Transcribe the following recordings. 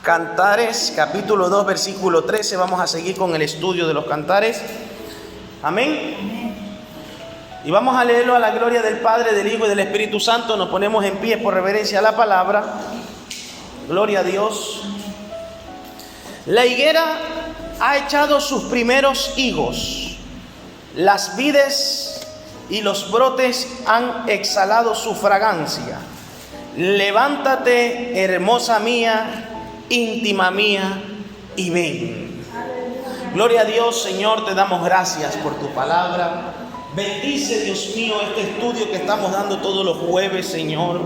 Cantares, capítulo 2, versículo 13. Vamos a seguir con el estudio de los cantares. Amén. Y vamos a leerlo a la gloria del Padre, del Hijo y del Espíritu Santo. Nos ponemos en pie por reverencia a la palabra. Gloria a Dios. La higuera ha echado sus primeros higos. Las vides y los brotes han exhalado su fragancia. Levántate, hermosa mía, íntima mía, y ven. Gloria a Dios, Señor, te damos gracias por tu palabra. Bendice, Dios mío, este estudio que estamos dando todos los jueves, Señor.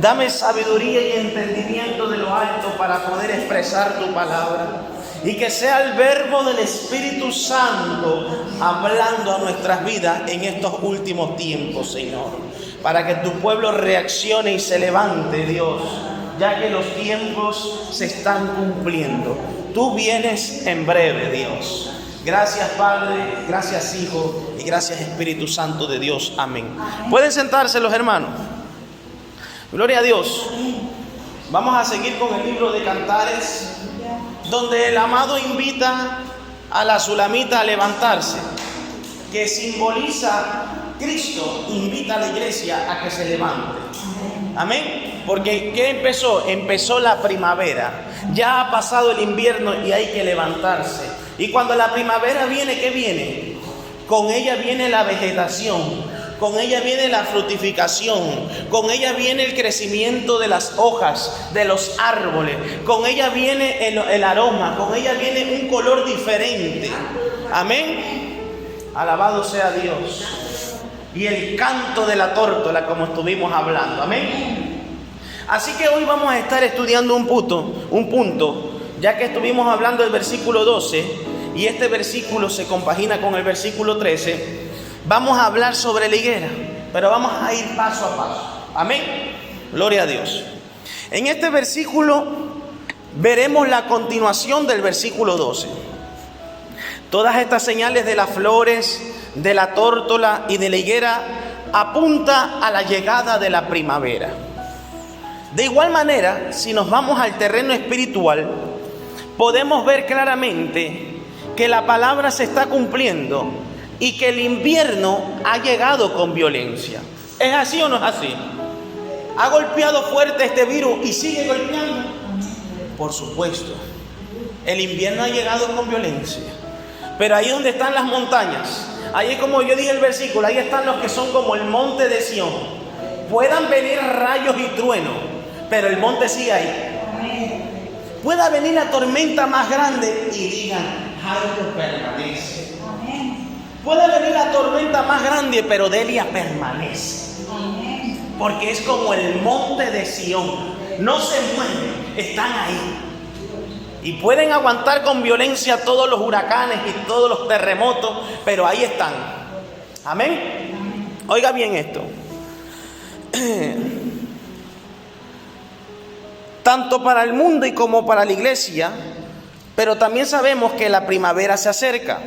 Dame sabiduría y entendimiento de lo alto para poder expresar tu palabra. Y que sea el verbo del Espíritu Santo hablando a nuestras vidas en estos últimos tiempos, Señor. Para que tu pueblo reaccione y se levante, Dios, ya que los tiempos se están cumpliendo. Tú vienes en breve, Dios. Gracias, Padre, gracias, Hijo, y gracias, Espíritu Santo de Dios. Amén. Pueden sentarse los hermanos. Gloria a Dios. Vamos a seguir con el libro de Cantares, donde el amado invita a la sulamita a levantarse, que simboliza Cristo, invita a la iglesia a que se levante. Amén. Porque ¿qué empezó? Empezó la primavera. Ya ha pasado el invierno y hay que levantarse. Y cuando la primavera viene, ¿qué viene? Con ella viene la vegetación. Con ella viene la frutificación, con ella viene el crecimiento de las hojas, de los árboles, con ella viene el aroma, con ella viene un color diferente. Amén. Alabado sea Dios. Y el canto de la tórtola, como estuvimos hablando. Amén. Así que hoy vamos a estar estudiando un punto, ya que estuvimos hablando del versículo 12 y este versículo se compagina con el versículo 13. Vamos a hablar sobre la higuera, pero vamos a ir paso a paso. Amén. Gloria a Dios. En este versículo veremos la continuación del versículo 12. Todas estas señales de las flores, de la tórtola y de la higuera apunta a la llegada de la primavera. De igual manera, si nos vamos al terreno espiritual, podemos ver claramente que la palabra se está cumpliendo y que el invierno ha llegado con violencia. ¿Es así o no es así? ¿Ha golpeado fuerte este virus y sigue golpeando? Por supuesto. El invierno ha llegado con violencia. Pero ahí donde están las montañas, ahí como yo dije el versículo, ahí están los que son como el monte de Sión. Puedan venir rayos y truenos, pero el monte sigue ahí. Pueda venir la tormenta más grande y digan, algo permanece. Puede venir la tormenta más grande, pero Delia permanece. Porque es como el monte de Sión. No se mueven, están ahí. Y pueden aguantar con violencia todos los huracanes y todos los terremotos, pero ahí están. Amén. Oiga bien esto. Tanto para el mundo y como para la iglesia, pero también sabemos que la primavera se acerca.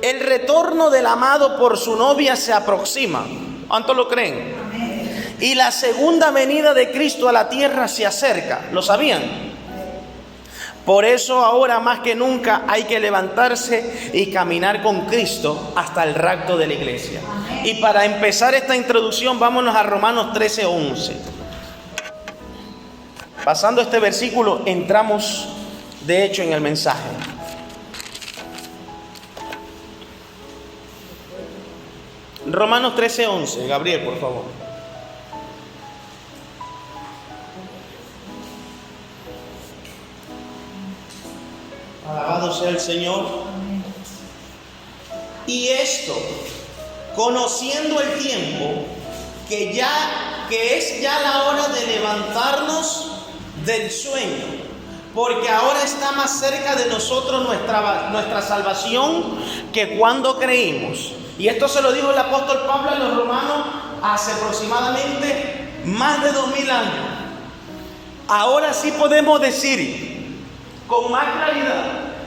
El retorno del amado por su novia se aproxima. ¿Cuántos lo creen? Amén. Y la segunda venida de Cristo a la tierra se acerca. ¿Lo sabían? Por eso ahora más que nunca hay que levantarse y caminar con Cristo hasta el rapto de la iglesia. Amén. Y para empezar esta introducción, vámonos a Romanos 13:11. Pasando este versículo, entramos de hecho en el mensaje. Romanos 13:11, Gabriel, por favor. Alabado sea el Señor. Y esto, conociendo el tiempo, que es ya la hora de levantarnos del sueño, porque ahora está más cerca de nosotros nuestra salvación que cuando creímos. Y esto se lo dijo el apóstol Pablo a los romanos hace aproximadamente más de 2000 años. Ahora sí podemos decir con más claridad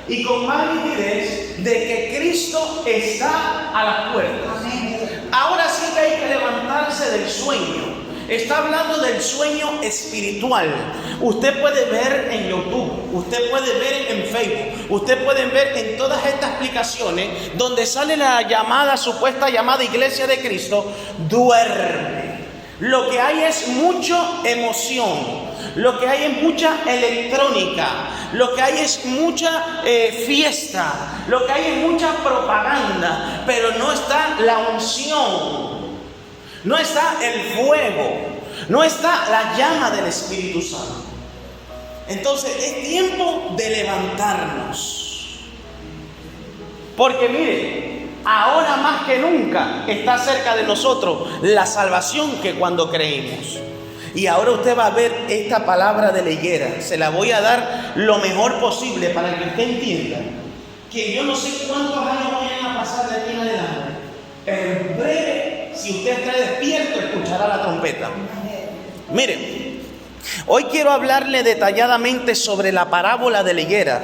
y con más nitidez de que Cristo está a las puertas. Ahora sí que hay que levantarse del sueño. Está hablando del sueño espiritual. Usted puede ver en YouTube, usted puede ver en Facebook, usted puede ver en todas estas explicaciones donde sale la llamada, supuesta llamada Iglesia de Cristo, duerme. Lo que hay es mucha emoción. Lo que hay es mucha electrónica, lo que hay es mucha fiesta, lo que hay es mucha propaganda, pero no está la unción, no está el fuego, no está la llama del Espíritu Santo. Entonces es tiempo de levantarnos, porque mire, ahora más que nunca está cerca de nosotros la salvación que cuando creímos. Y ahora usted va a ver esta palabra de la higuera. Se la voy a dar lo mejor posible para que usted entienda que yo no sé cuántos años vayan a pasar de aquí en adelante. En breve, si usted está despierto, escuchará la trompeta. Mire, hoy quiero hablarle detalladamente sobre la parábola de la higuera.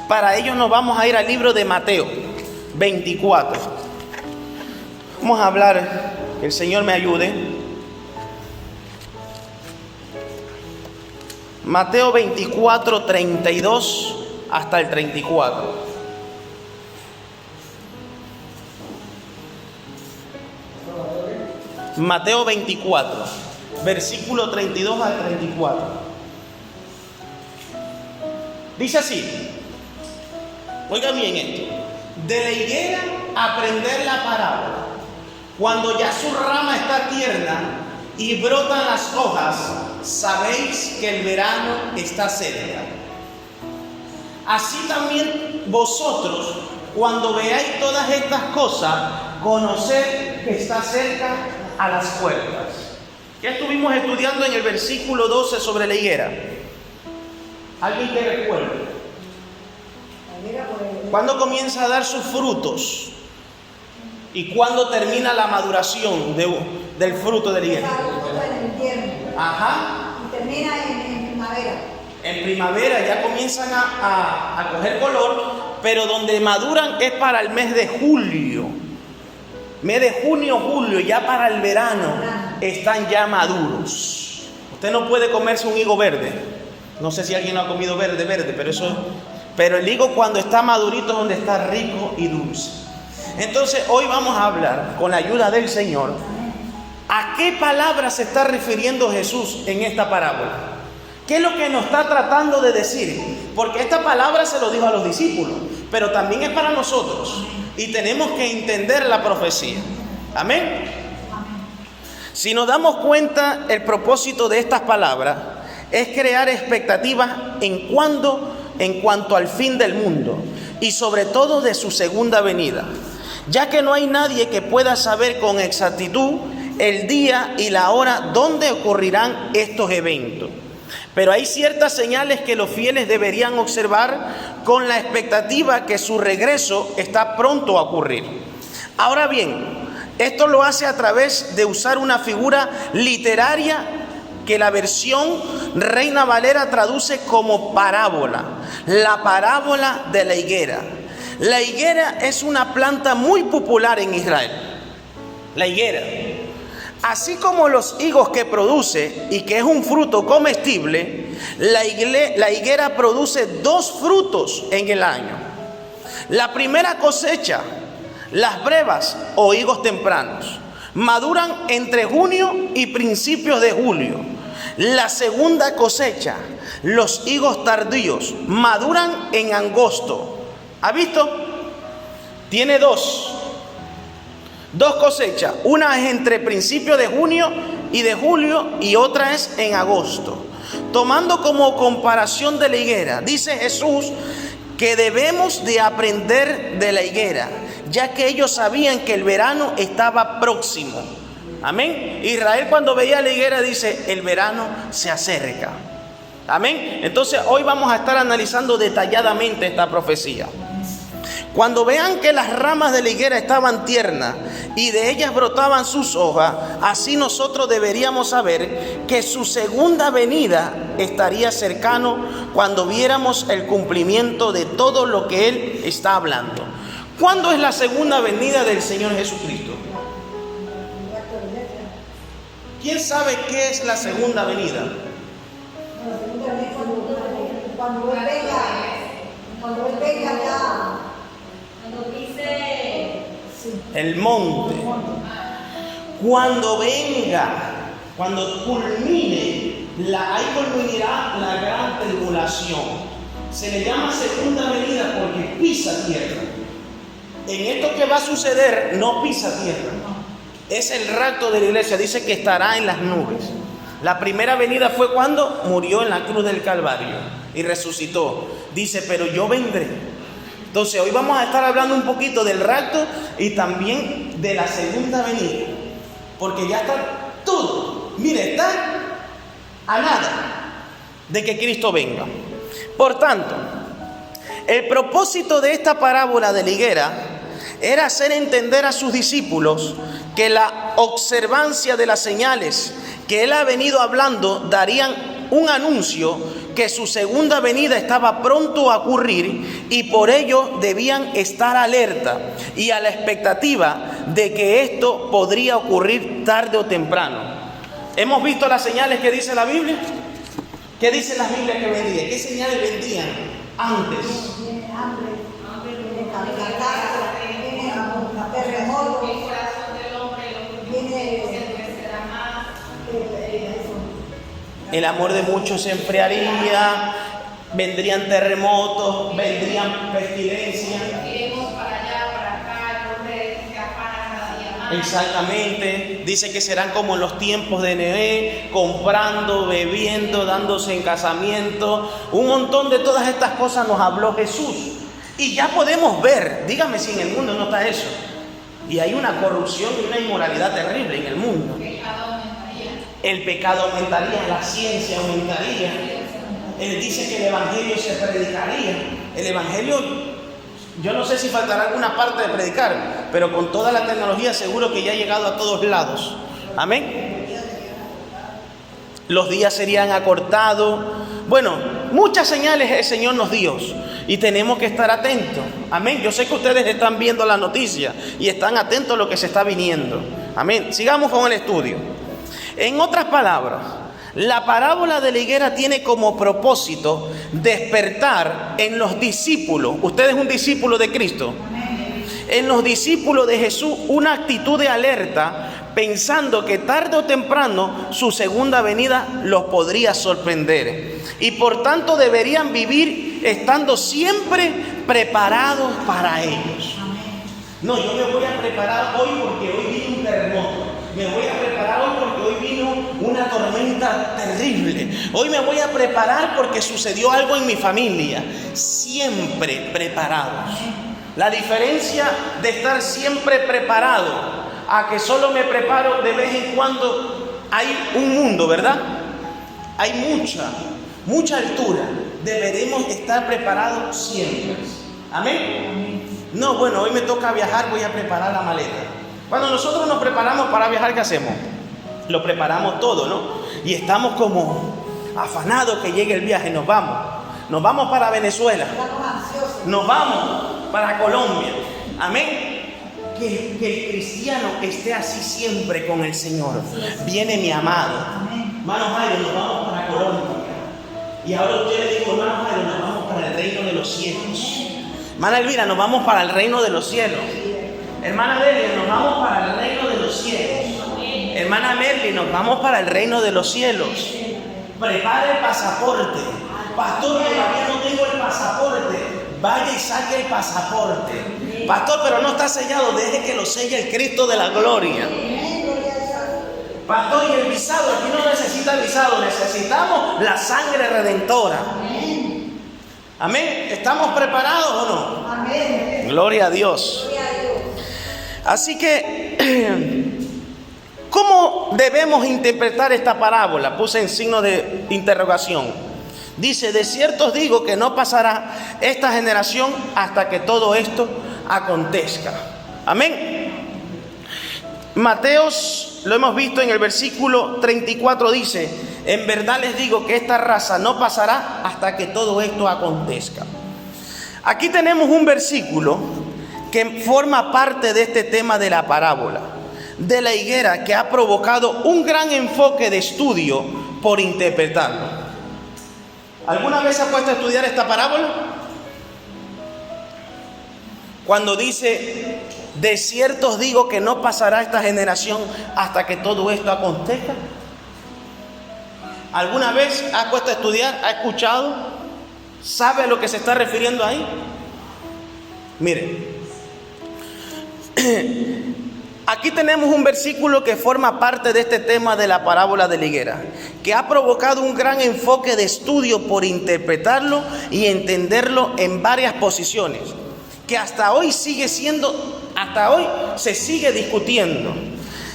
Para ello nos vamos a ir al libro de Mateo 24. Vamos a hablar, que el Señor me ayude. Mateo 24, 32 hasta el 34. Mateo 24, versículo 32 al 34. Dice así, oiga bien esto: de la higuera aprender la parábola. Cuando ya su rama está tierna y brotan las hojas, sabéis que el verano está cerca. Así también vosotros, cuando veáis todas estas cosas, conoced que está cerca a las puertas. Ya estuvimos estudiando en el versículo 12 sobre la higuera. ¿Alguien que recuerde? ¿Cuándo comienza a dar sus frutos? ¿Y cuándo termina la maduración del fruto de la higuera? En invierno. Ajá. Y termina en primavera. En primavera ya comienzan a coger color, pero donde maduran es para el mes de julio. Mes de junio, julio, ya para el verano están ya maduros. Usted no puede comerse un higo verde. No sé si alguien ha comido verde, pero el higo cuando está madurito es donde está rico y dulce. Entonces hoy vamos a hablar, con la ayuda del Señor, ¿a qué palabra se está refiriendo Jesús en esta parábola? ¿Qué es lo que nos está tratando de decir? Porque esta palabra se lo dijo a los discípulos, pero también es para nosotros. Y tenemos que entender la profecía. Amén. Si nos damos cuenta, el propósito de estas palabras es crear expectativas en cuanto al fin del mundo y sobre todo de su segunda venida, ya que no hay nadie que pueda saber con exactitud el día y la hora donde ocurrirán estos eventos. Pero hay ciertas señales que los fieles deberían observar con la expectativa que su regreso está pronto a ocurrir. Ahora bien, esto lo hace a través de usar una figura literaria que la versión Reina Valera traduce como parábola, la parábola de la higuera. La higuera es una planta muy popular en Israel. La higuera, así como los higos que produce y que es un fruto comestible, la higuera produce dos frutos en el año. La primera cosecha, las brevas o higos tempranos, maduran entre junio y principios de julio. La segunda cosecha, los higos tardíos, maduran en agosto. ¿Ha visto? Tiene dos cosechas. Una es entre principios de junio y de julio y otra es en agosto. Tomando como comparación de la higuera, dice Jesús que debemos de aprender de la higuera, ya que ellos sabían que el verano estaba próximo. Amén. Israel cuando veía la higuera dice, el verano se acerca. Amén. Entonces hoy vamos a estar analizando detalladamente esta profecía. Cuando vean que las ramas de la higuera estaban tiernas y de ellas brotaban sus hojas, así nosotros deberíamos saber que su segunda venida estaría cercano cuando viéramos el cumplimiento de todo lo que Él está hablando. ¿Cuándo es la segunda venida del Señor Jesucristo? ¿Quién sabe qué es la segunda venida? Cuando Él venga ya. Cuando dice El monte. Cuando venga, cuando culmine, ahí culminará la gran tribulación. Se le llama segunda venida porque pisa tierra. En esto que va a suceder, no pisa tierra. Es el rapto de la iglesia. Dice que estará en las nubes. La primera venida fue cuando murió en la cruz del Calvario y resucitó. Dice, pero yo vendré. Entonces hoy vamos a estar hablando un poquito del rapto y también de la segunda venida. Porque ya está todo. Mire, está a nada de que Cristo venga. Por tanto, el propósito de esta parábola de la higuera era hacer entender a sus discípulos que la observancia de las señales que Él ha venido hablando darían un anuncio que su segunda venida estaba pronto a ocurrir y por ello debían estar alerta y a la expectativa de que esto podría ocurrir tarde o temprano. ¿Hemos visto las señales que dice la Biblia? ¿Qué dicen las Biblias que vendían? ¿Qué señales vendían antes? Viene hambre, viene catástrofe, viene terremoto, viene El amor de muchos se enfriaría, vendrían terremotos, vendrían pestilencias. iremos para allá, para acá, el hombre se afana cada día más. Exactamente, dice que serán como en los tiempos de Noé, comprando, bebiendo, dándose en casamiento. Un montón de todas estas cosas nos habló Jesús. Y ya podemos ver, dígame si en el mundo no está eso. Y hay una corrupción y una inmoralidad terrible en el mundo. El pecado aumentaría, la ciencia aumentaría. Él dice que el evangelio se predicaría. El evangelio, yo no sé si faltará alguna parte de predicar, pero con toda la tecnología seguro que ya ha llegado a todos lados. Amén. Los días serían acortados. Bueno, muchas señales el Señor nos dio y tenemos que estar atentos. Amén. Yo sé que ustedes están viendo la noticia y están atentos a lo que se está viniendo. Amén. Sigamos con el estudio. En otras palabras, la parábola de la higuera tiene como propósito despertar en los discípulos. Usted es un discípulo de Cristo. En los discípulos de Jesús una actitud de alerta, pensando que tarde o temprano su segunda venida los podría sorprender. Y por tanto deberían vivir estando siempre preparados para ellos. No, yo me voy a preparar hoy porque hoy viene un terremoto. Me voy a preparar hoy porque hoy vino una tormenta terrible. Hoy me voy a preparar porque sucedió algo en mi familia. Siempre preparados. La diferencia de estar siempre preparado a que solo me preparo de vez en cuando, hay un mundo, ¿verdad? Hay mucha altura. Deberemos estar preparados siempre. ¿Amén? No, bueno, hoy me toca viajar, voy a preparar la maleta. Cuando nosotros nos preparamos para viajar, ¿qué hacemos? Lo preparamos todo, ¿no? Y estamos como afanados que llegue el viaje. Nos vamos para Venezuela, nos vamos para Colombia. Amén. Que el cristiano esté así siempre con el Señor. Viene mi amado. Hermano Jairo, nos vamos para Colombia. Y ahora usted le digo, hermano Jairo, nos vamos para el reino de los cielos. Hermana Elvira, nos vamos para el reino de los cielos. Hermana Delia, nos vamos para el reino de los cielos. Hermana Merly, nos vamos para el reino de los cielos. Prepare el pasaporte. Pastor, todavía no tengo el pasaporte. Vaya y saque el pasaporte. Pastor, pero no está sellado. Deje que lo selle el Cristo de la gloria. Pastor, y el visado, aquí no necesita visado. Necesitamos la sangre redentora. Amén. ¿Estamos preparados o no? Amén. Gloria a Dios. Así que, ¿cómo debemos interpretar esta parábola? Puse en signo de interrogación. Dice, de cierto os digo que no pasará esta generación hasta que todo esto acontezca. Amén. Mateos, lo hemos visto en el versículo 34, dice, en verdad les digo que esta raza no pasará hasta que todo esto acontezca. Aquí tenemos un versículo que forma parte de este tema de la parábola. de la higuera que ha provocado un gran enfoque de estudio por interpretarlo. ¿Alguna vez has puesto a estudiar esta parábola? Cuando dice, de cierto os digo que no pasará esta generación hasta que todo esto acontezca. ¿Alguna vez has puesto a estudiar? ¿Has escuchado? ¿Sabe a lo que se está refiriendo ahí? Mire, aquí tenemos un versículo que forma parte de este tema de la parábola de la higuera, que ha provocado un gran enfoque de estudio por interpretarlo y entenderlo en varias posiciones, que hasta hoy se sigue discutiendo.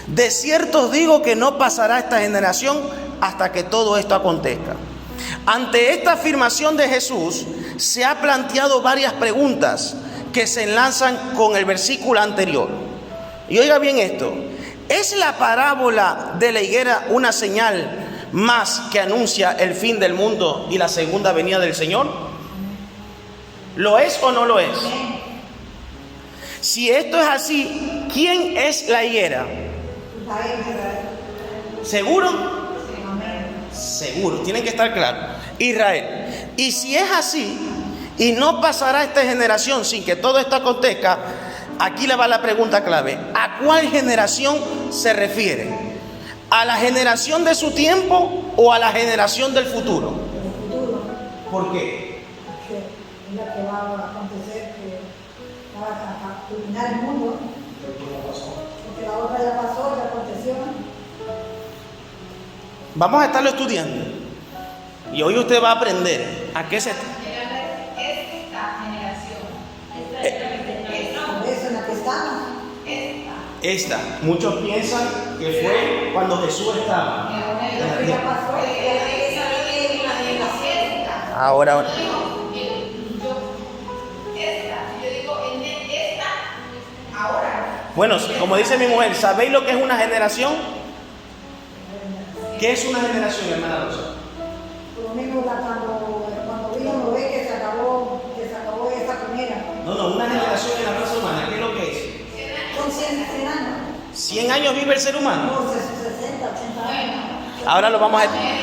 De cierto os digo que no pasará esta generación hasta que todo esto acontezca. Ante esta afirmación de Jesús, se ha planteado varias preguntas que se enlazan con el versículo anterior. Y oiga bien esto, ¿es la parábola de la higuera una señal más que anuncia el fin del mundo y la segunda venida del Señor? ¿Lo es o no lo es? Si esto es así, ¿quién es la higuera? ¿Seguro? Seguro, tienen que estar claros. Israel. Y si es así, y no pasará esta generación sin que todo esto acontezca, aquí le va la pregunta clave. ¿A cuál generación se refiere? ¿A la generación de su tiempo o a la generación del futuro? El futuro, ¿Por qué? que es la que va a acontecer, que va a culminar el mundo, porque la otra ya pasó, ya aconteció. Vamos a estarlo estudiando. Y hoy usted va a aprender a qué se... Esta generación. Por eso en la que estamos. Esta. Muchos piensan que fue cuando Jesús estaba en la Ya tierra. pasó, ya es una generación. Ahora. Bueno, como dice mi mujer, ¿sabéis lo que es una generación? ¿Qué es una generación, hermana Rosa? Por lo mismo cuando vino Noé que se acabó esa primera. No, una generación en la raza humana, ¿qué es lo que es? Son 100 años. 100 años vive el ser humano. No, 60, 80 años. Ahora lo vamos a... 80 años.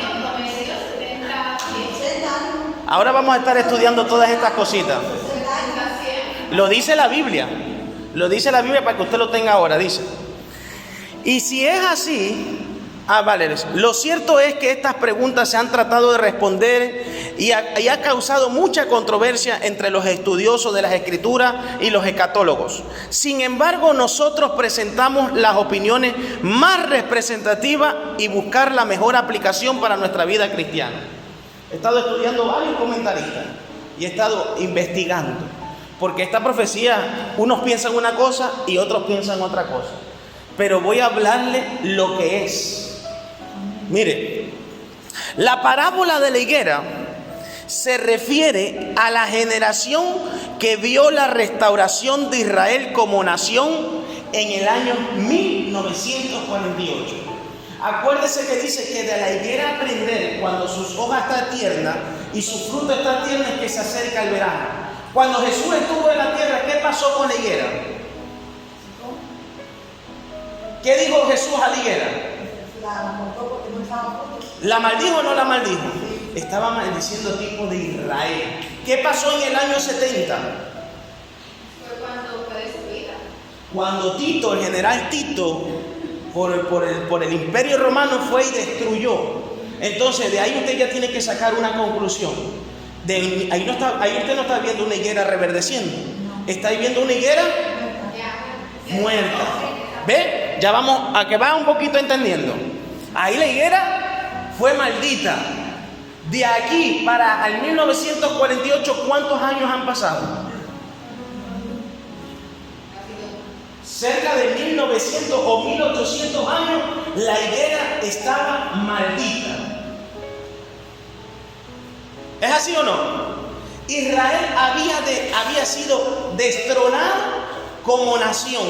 Ahora vamos a estar estudiando todas estas cositas. 60 años. Lo dice la Biblia. Lo dice la Biblia para que usted lo tenga ahora, dice. Y si es así... vale. Lo cierto es que estas preguntas se han tratado de responder y ha causado mucha controversia entre los estudiosos de las Escrituras y los escatólogos. Sin embargo, nosotros presentamos las opiniones más representativas y buscar la mejor aplicación para nuestra vida cristiana. He estado estudiando varios comentaristas y he estado investigando, porque esta profecía, unos piensan una cosa y otros piensan otra cosa. Pero voy a hablarle lo que es. Mire, la parábola de la higuera se refiere a la generación que vio la restauración de Israel como nación en el año 1948. Acuérdese que dice que de la higuera aprender cuando sus hojas están tiernas y su fruto está tierno es que se acerca el verano. Cuando Jesús estuvo en la tierra, ¿qué pasó con la higuera? ¿Qué dijo Jesús a la higuera? ¿La maldijo o no la maldijo? Estaba maldiciendo tipo de Israel. ¿Qué pasó en el año 70? Fue cuando fue destruida. Cuando Tito, el general Tito, por el imperio romano fue y destruyó. Entonces de ahí usted ya tiene que sacar una conclusión. Ahí usted no está viendo una higuera reverdeciendo. Está viendo una higuera muerta. ¿Ve? Ya vamos a que va un poquito entendiendo. Ahí la higuera fue maldita. De aquí para el 1948, ¿cuántos años han pasado? Cerca de 1900 o 1800 años, la higuera estaba maldita. ¿Es así o no? Israel había sido destronado como nación.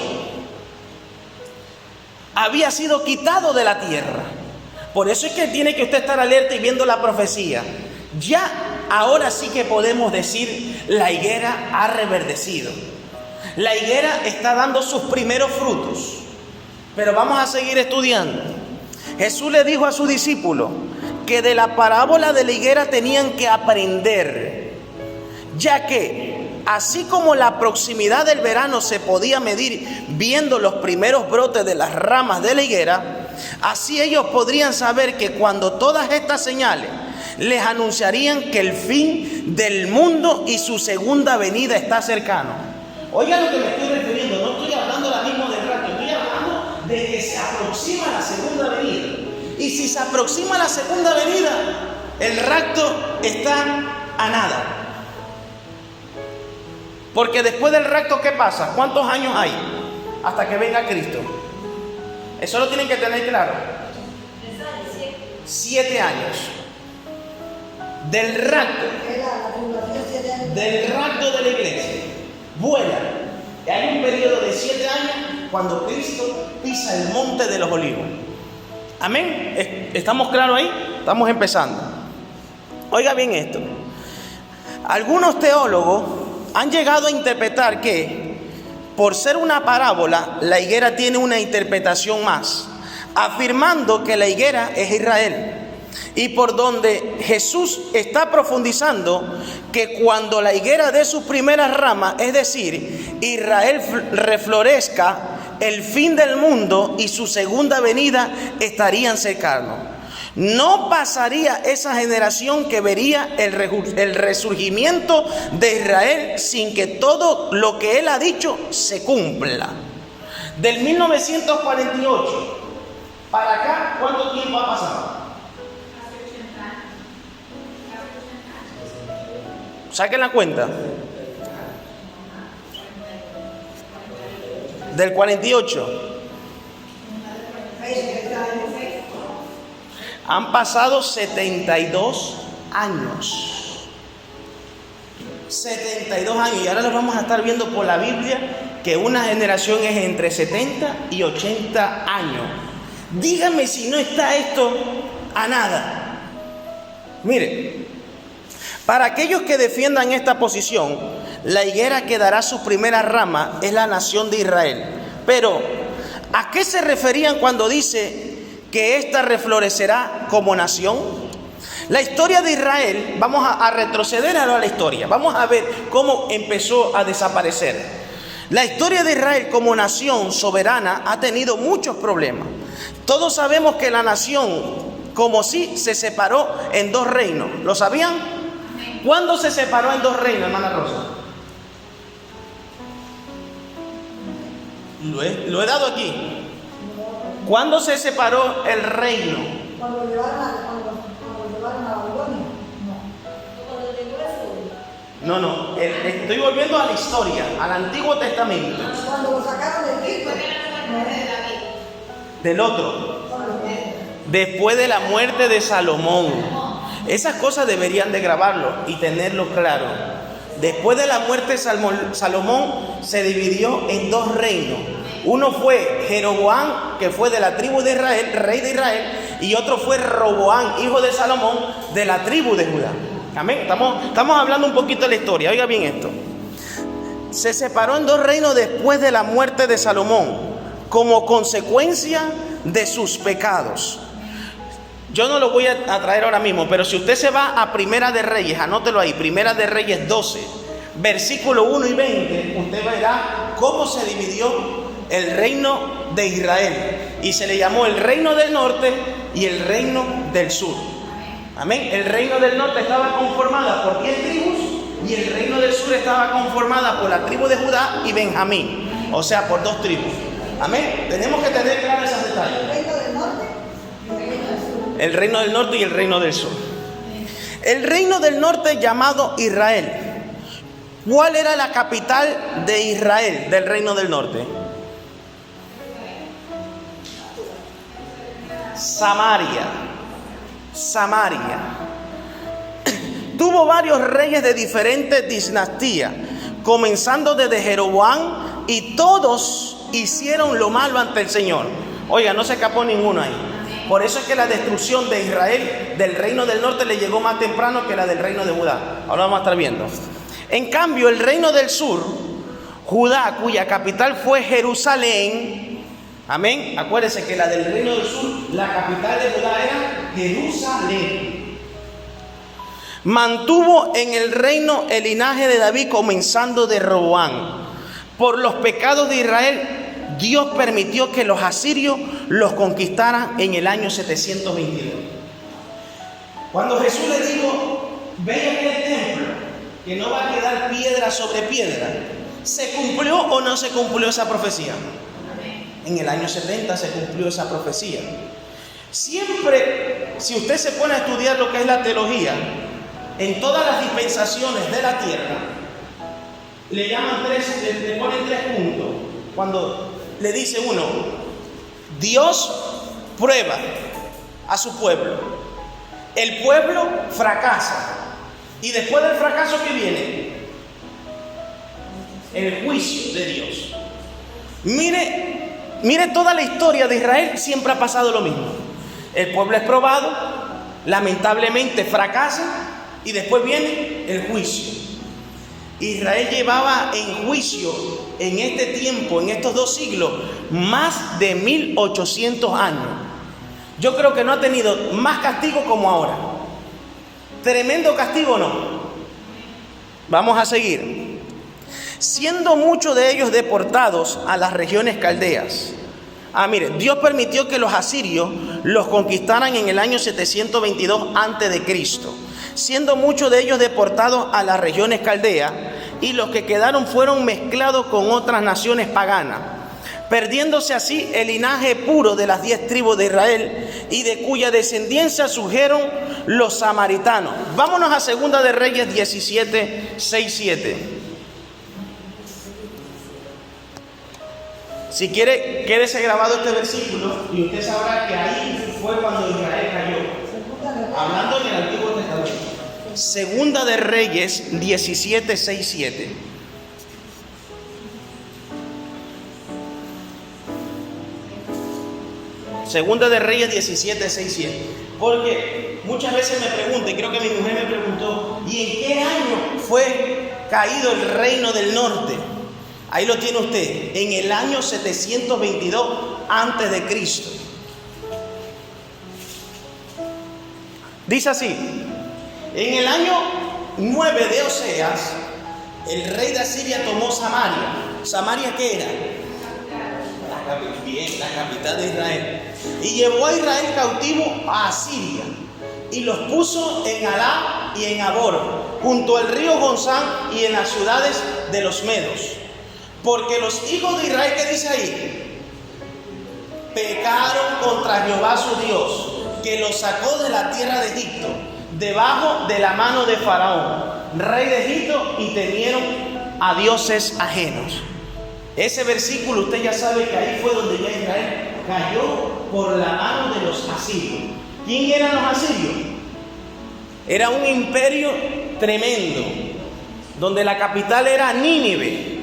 Había sido quitado de la tierra. Por eso es que tiene que usted estar alerta y viendo la profecía. Ya ahora sí que podemos decir, la higuera ha reverdecido. La higuera está dando sus primeros frutos. Pero vamos a seguir estudiando. Jesús le dijo a sus discípulos que de la parábola de la higuera tenían que aprender, ya que así como la proximidad del verano se podía medir viendo los primeros brotes de las ramas de la higuera, así ellos podrían saber que cuando todas estas señales les anunciarían que el fin del mundo y su segunda venida está cercano. Oigan lo que me estoy refiriendo, no estoy hablando ahora mismo del rapto, estoy hablando de que se aproxima la segunda venida. Y si se aproxima la segunda venida, el rapto está a nada. Porque después del rapto, ¿qué pasa? ¿Cuántos años hay hasta que venga Cristo? Eso lo tienen que tener claro. 7 años. Del rapto de la iglesia, vuela. Y hay un periodo de 7 años cuando Cristo pisa el monte de los olivos. Amén. ¿Estamos claros ahí? Estamos empezando. Oiga bien esto. Algunos teólogos han llegado a interpretar que, por ser una parábola, la higuera tiene una interpretación más, afirmando que la higuera es Israel. Y por donde Jesús está profundizando que cuando la higuera dé sus primeras ramas, es decir, Israel reflorezca, el fin del mundo y su segunda venida estarían cercanos. No pasaría esa generación que vería el resurgimiento de Israel sin que todo lo que él ha dicho se cumpla. Del 1948 para acá, ¿cuánto tiempo ha pasado? Saquen la cuenta. Del 48. Han pasado 72 años. 72 años. Y ahora los vamos a estar viendo por la Biblia que una generación es entre 70 y 80 años. Dígame si no está esto a nada. Mire. Para aquellos que defiendan esta posición, la higuera que dará su primera rama es la nación de Israel. Pero, ¿a qué se referían cuando dice que ésta reflorecerá como nación? La historia de Israel, vamos a retroceder a la historia, vamos a ver cómo empezó a desaparecer. La historia de Israel como nación soberana ha tenido muchos problemas. Todos sabemos que la nación, como si se separó en 2 reinos. ¿Lo sabían? ¿Cuándo se separó en 2 reinos, hermana Rosa? Lo he dado aquí. ¿Cuándo se separó el reino? Cuando llevaron a Babilonia. No. Estoy volviendo a la historia, al Antiguo Testamento. Cuando lo sacaron de Egipto. Del otro. Después de la muerte de Salomón. Esas cosas deberían de grabarlo y tenerlo claro. Después de la muerte de Salomón se dividió en 2 reinos. Uno fue Jeroboam, que fue de la tribu de Israel, rey de Israel, y otro fue Roboam, hijo de Salomón, de la tribu de Judá. Amén. Estamos hablando un poquito de la historia. Oiga bien esto. Se separó en 2 reinos después de la muerte de Salomón, como consecuencia de sus pecados. Yo no lo voy a traer ahora mismo, pero si usted se va a Primera de Reyes, anótelo ahí, Primera de Reyes 12, versículo 1 y 20, usted verá cómo se dividió el reino de Israel. Y se le llamó el reino del norte y el reino del sur. Amén. El reino del norte estaba conformada por 10 tribus y el reino del sur estaba conformada por la tribu de Judá y Benjamín. O sea, por 2 tribus. Amén. Tenemos que tener claros esos detalles. El reino del norte y el reino del sur. El reino del norte y el reino del sur. El reino del norte llamado Israel. ¿Cuál era la capital de Israel, del reino del norte? Samaria. Tuvo varios reyes de diferentes dinastías, comenzando desde Jeroboam, y todos hicieron lo malo ante el Señor. Oiga, no se escapó ninguno ahí. Por eso es que la destrucción de Israel, del reino del norte, le llegó más temprano que la del reino de Judá. Ahora vamos a estar viendo. En cambio, el reino del sur, Judá, cuya capital fue Jerusalén, Amén. Acuérdense que la del reino del sur, la capital de Judá era Jerusalén. Mantuvo en el reino el linaje de David, comenzando de Roboam. Por los pecados de Israel, Dios permitió que los asirios los conquistaran en el año 722. Cuando Jesús le dijo, vean el templo, que no va a quedar piedra sobre piedra, ¿se cumplió o no se cumplió esa profecía? En el año 70 se cumplió esa profecía. Siempre, si usted se pone a estudiar lo que es la teología, en todas las dispensaciones de la tierra, le ponen tres puntos. Cuando le dice uno, Dios prueba a su pueblo, el pueblo fracasa, y después del fracaso, ¿qué viene? El juicio de Dios. Mire toda la historia de Israel, siempre ha pasado lo mismo. El pueblo es probado, lamentablemente fracasa, y después viene el juicio. Israel llevaba en juicio en este tiempo, en estos 2 siglos, más de 1800 años. Yo creo que no ha tenido más castigo como ahora. Tremendo castigo, ¿no? Vamos a seguir. Siendo muchos de ellos deportados a las regiones caldeas. Mire, Dios permitió que los asirios los conquistaran en el año 722 a.C., siendo muchos de ellos deportados a las regiones caldeas, y los que quedaron fueron mezclados con otras naciones paganas, perdiéndose así el linaje puro de las 10 tribus de Israel, y de cuya descendencia surgieron los samaritanos. Vámonos a 2 de Reyes 17, 6, 7. Si quiere, quédese grabado este versículo y usted sabrá que ahí fue cuando Israel cayó. Hablando en el Antiguo Testamento. 2 de Reyes 17, 6, 7. Segunda de Reyes 17, 6, 7. Porque muchas veces me preguntan, y creo que mi mujer me preguntó, ¿y en qué año fue caído el reino del norte? Ahí lo tiene usted, en el año 722 antes de Cristo. Dice así: en el año 9 de Oseas, el rey de Asiria tomó Samaria. ¿Samaria qué era? La capital de Israel. Y llevó a Israel cautivo a Asiria, y los puso en Alá y en Abor, junto al río Gozán y en las ciudades de los medos. Porque los hijos de Israel, ¿qué dice ahí? Pecaron contra Jehová su Dios, que los sacó de la tierra de Egipto, debajo de la mano de Faraón, rey de Egipto, y temieron a dioses ajenos. Ese versículo usted ya sabe que ahí fue donde ya Israel cayó por la mano de los asirios. ¿Quién eran los asirios? Era un imperio tremendo, donde la capital era Nínive.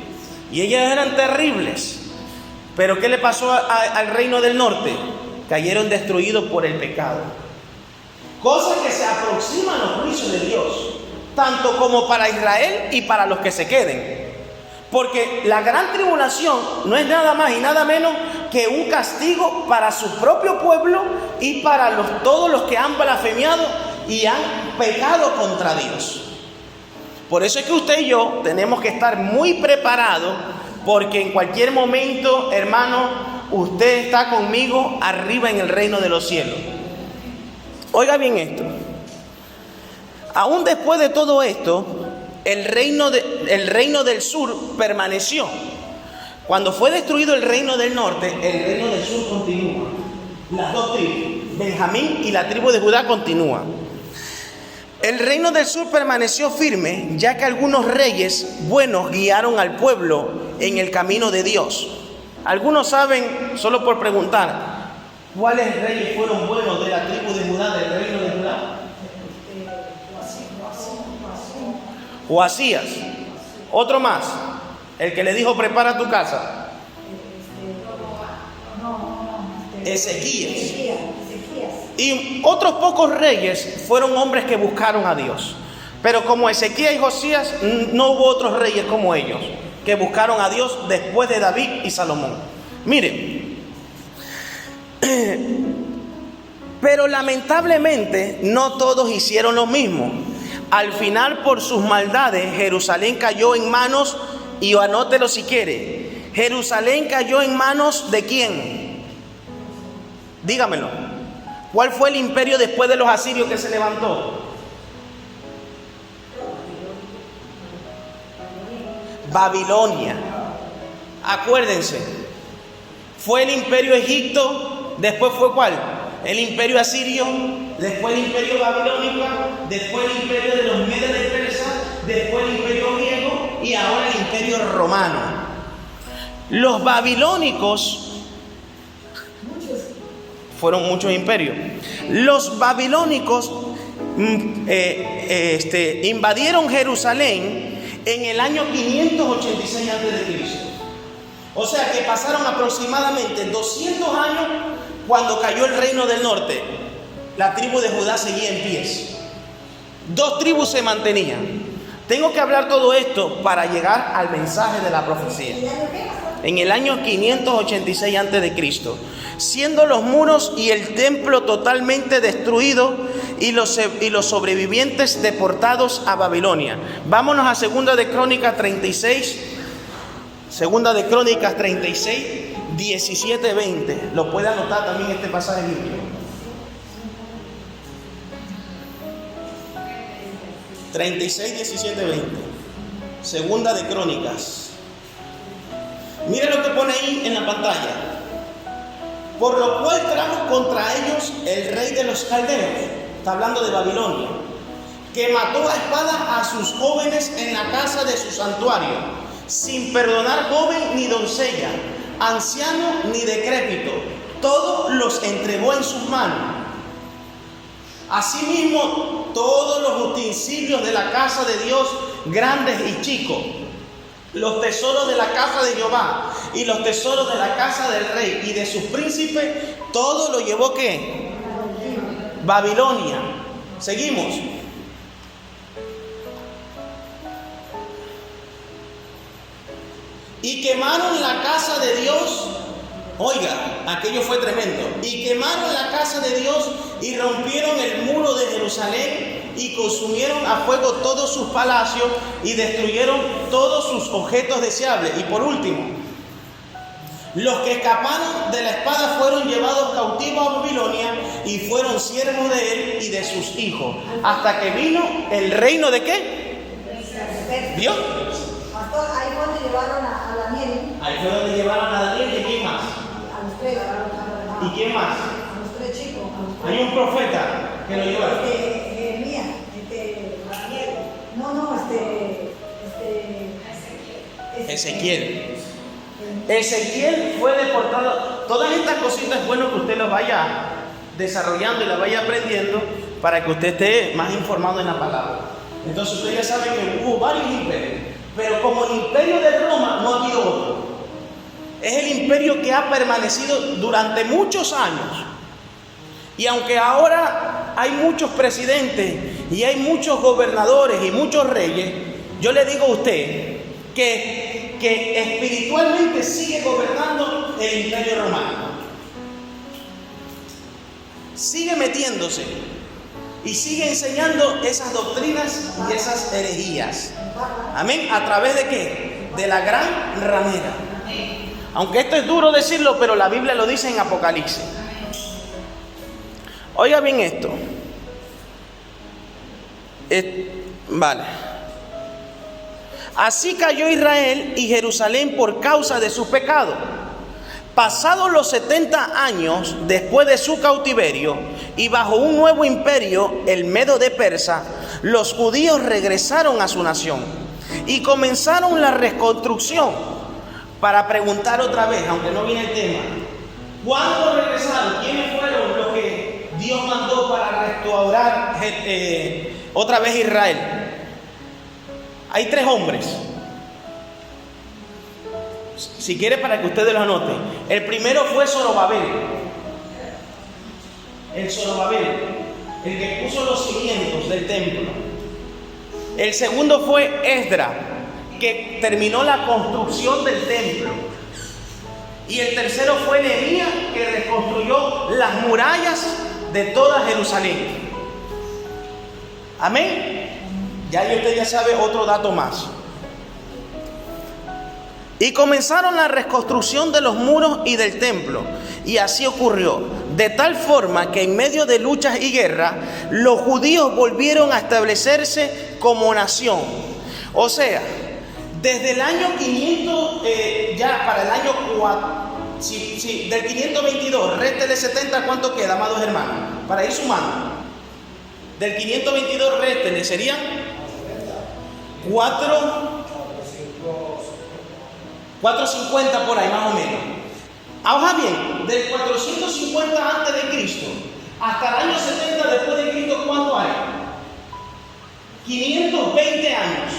Y ellas eran terribles. Pero ¿qué le pasó al reino del norte? Cayeron destruidos por el pecado. Cosa que se aproximan a los juicios de Dios, tanto como para Israel y para los que se queden. Porque la gran tribulación no es nada más y nada menos que un castigo para su propio pueblo y para todos los que han blasfemiado y han pecado contra Dios. Por eso es que usted y yo tenemos que estar muy preparados, porque en cualquier momento, hermano, usted está conmigo arriba en el reino de los cielos. Oiga bien esto. Aún después de todo esto, el reino del sur permaneció. Cuando fue destruido el reino del norte, el reino del sur continúa. Las 2 tribus, Benjamín y la tribu de Judá, continúan. El reino del sur permaneció firme, ya que algunos reyes buenos guiaron al pueblo en el camino de Dios. Algunos saben, solo por preguntar, ¿cuáles reyes fueron buenos de la tribu de Judá, del reino de Judá? Joasías. Otro más, el que le dijo prepara tu casa. Ezequías. Y otros pocos reyes fueron hombres que buscaron a Dios. Pero como Ezequías y Josías, no hubo otros reyes como ellos que buscaron a Dios después de David y Salomón. Miren, Pero lamentablemente no todos hicieron lo mismo. Al final, por sus maldades, Jerusalén cayó en manos, y anótelo si quiere, Jerusalén cayó en manos ¿de quién? Dígamelo. ¿Cuál fue el imperio después de los asirios que se levantó? Babilonia. Acuérdense, fue el imperio Egipto, después fue ¿cuál? El imperio asirio, después el imperio babilónico, después el imperio de los medes de Persa, después el imperio griego y ahora el imperio romano. Los babilónicos fueron muchos imperios. Los babilónicos invadieron Jerusalén en el año 586 a.C. O sea que pasaron aproximadamente 200 años cuando cayó el reino del norte. La tribu de Judá seguía en pies. 2 tribus se mantenían. Tengo que hablar todo esto para llegar al mensaje de la profecía. En el año 586 a.C., siendo los muros y el templo totalmente destruidos y los sobrevivientes deportados a Babilonia. Vámonos a Segunda de Crónicas 36. Segunda de Crónicas 36, 17, 20. Lo puede anotar también este pasaje bíblico. 36, 17, 20. Segunda de Crónicas. Mire lo que pone ahí en la pantalla. Por lo cual trajo contra ellos el rey de los caldeos. Está hablando de Babilonia. Que mató a espada a sus jóvenes en la casa de su santuario, sin perdonar joven ni doncella, anciano ni decrépito. Todos los entregó en sus manos. Asimismo, todos los utensilios de la casa de Dios, grandes y chicos, los tesoros de la casa de Jehová y los tesoros de la casa del rey y de sus príncipes, todo lo llevó ¿qué? Babilonia. Seguimos. Y quemaron la casa de Dios. Oiga, aquello fue tremendo. Y quemaron la casa de Dios y rompieron el muro de Jerusalén y consumieron a fuego todos sus palacios y destruyeron todos sus objetos deseables. Y por último, los que escaparon de la espada fueron llevados cautivos a Babilonia y fueron siervos de él y de sus hijos, hasta que vino el reino de ¿qué? Dios. Pastor, ahí fue donde llevaron a Daniel. Ahí fue donde llevaron a Daniel. ¿Y quién más? A los 3. ¿Y quién más? A los 3 chicos. Hay un profeta que lo llevaron. Jeremías, Daniel. Ezequiel. Ezequiel fue deportado. Todas estas cositas es bueno que usted las vaya desarrollando y las vaya aprendiendo para que usted esté más informado en la palabra. Entonces usted ya sabe que hubo varios imperios, pero como el imperio de Roma no ha habido otro. Es el imperio que ha permanecido durante muchos años. Y aunque ahora hay muchos presidentes y hay muchos gobernadores y muchos reyes, yo le digo a usted que espiritualmente sigue gobernando el imperio romano. Sigue metiéndose y sigue enseñando esas doctrinas y esas herejías. Amén. ¿A través de qué? De la gran ramera. Aunque esto es duro decirlo, pero la Biblia lo dice en Apocalipsis. Oiga bien esto. Vale. Así cayó Israel y Jerusalén por causa de sus pecados. Pasados los 70 años después de su cautiverio y bajo un nuevo imperio, el Medo de Persa, los judíos regresaron a su nación y comenzaron la reconstrucción. Para preguntar otra vez, aunque no viene el tema, ¿cuándo regresaron? ¿Quiénes fueron los que Dios mandó para restaurar otra vez Israel? Hay 3 hombres. Si quiere, para que ustedes lo anoten. El primero fue Zorobabel. El Zorobabel, el que puso los cimientos del templo. El segundo fue Esdras, que terminó la construcción del templo. Y el tercero fue Nehemías, que reconstruyó las murallas de toda Jerusalén. Amén. Ya usted ya sabe otro dato más. Y comenzaron la reconstrucción de los muros y del templo. Y así ocurrió. De tal forma que en medio de luchas y guerras, los judíos volvieron a establecerse como nación. O sea, desde el año 500, ya para el año 4, del 522, réstele 70, ¿cuánto queda, amados hermanos? Para ir sumando. Del 522 réstele, serían 450 por ahí más o menos. Ahora bien, del 450 antes de Cristo hasta el año 70 después de Cristo, ¿cuánto hay? 520 años.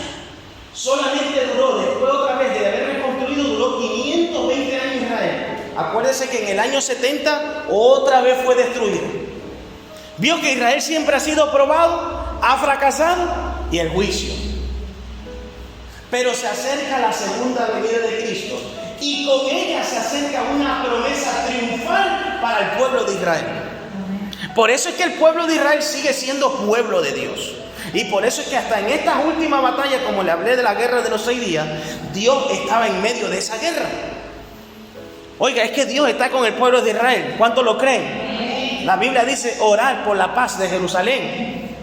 Solamente duró, después otra vez de haber reconstruido, duró 520 años Israel. Acuérdense que en el año 70 otra vez fue destruido. Vio que Israel siempre ha sido probado, ha fracasado y el juicio. Pero se acerca la segunda venida de Cristo y con ella se acerca una promesa triunfal para el pueblo de Israel. Por eso es que el pueblo de Israel sigue siendo pueblo de Dios. Y por eso es que hasta en estas últimas batallas, como le hablé de la guerra de los 6 días, Dios estaba en medio de esa guerra. Oiga, es que Dios está con el pueblo de Israel. ¿Cuántos lo creen? La Biblia dice orar por la paz de Jerusalén.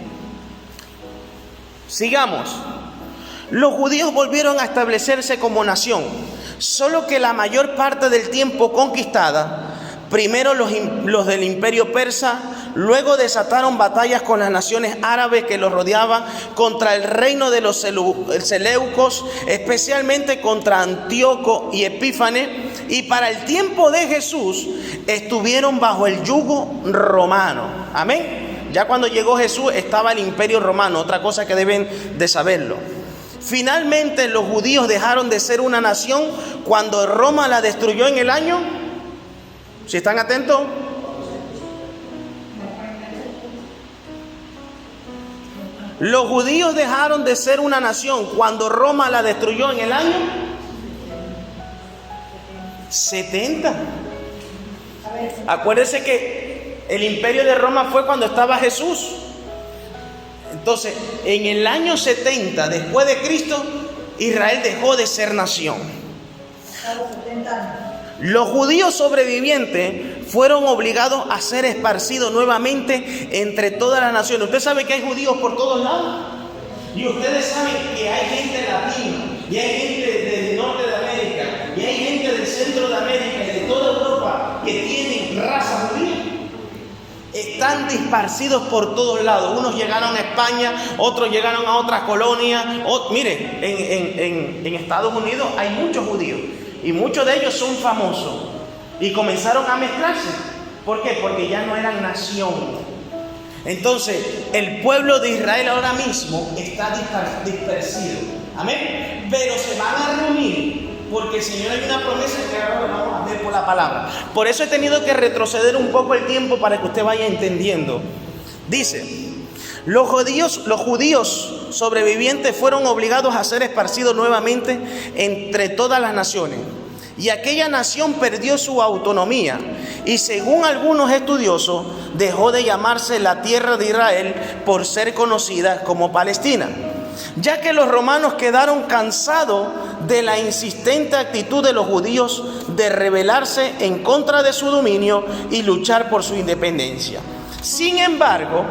Sigamos. Los judíos volvieron a establecerse como nación, solo que la mayor parte del tiempo conquistada, primero los del imperio persa, luego desataron batallas con las naciones árabes que los rodeaban contra el reino de los seleucos, especialmente contra Antíoco y Epífanes, y para el tiempo de Jesús estuvieron bajo el yugo romano. Amén. Ya cuando llegó Jesús estaba el imperio romano, otra cosa que deben de saberlo. Finalmente los judíos dejaron de ser una nación cuando Roma la destruyó en el año, ¿si están atentos? Los judíos dejaron de ser una nación cuando Roma la destruyó en el año 70. Acuérdense que el imperio de Roma fue cuando estaba Jesús. Entonces, en el año 70 después de Cristo, Israel dejó de ser nación. Los judíos sobrevivientes fueron obligados a ser esparcidos nuevamente entre todas las naciones. Usted sabe que hay judíos por todos lados. Y ustedes saben que hay gente latina, y hay gente del norte de América, y hay gente del centro de América y de toda Europa que tienen raza judía. Están disparcidos por todos lados. Unos llegaron a España, otros llegaron a otras colonias. Mire, en Estados Unidos hay muchos judíos y muchos de ellos son famosos y comenzaron a mezclarse. ¿Por qué? Porque ya no eran nación. Entonces el pueblo de Israel ahora mismo está dispersido. Amén. Pero se van a reunir porque el Señor hay una promesa que ahora lo vamos a ver por la palabra. Por eso he tenido que retroceder un poco el tiempo para que usted vaya entendiendo. Dice, los judíos sobrevivientes fueron obligados a ser esparcidos nuevamente entre todas las naciones. Y aquella nación perdió su autonomía y según algunos estudiosos dejó de llamarse la tierra de Israel por ser conocida como Palestina, ya que los romanos quedaron cansados de la insistente actitud de los judíos de rebelarse en contra de su dominio y luchar por su independencia. Sin embargo,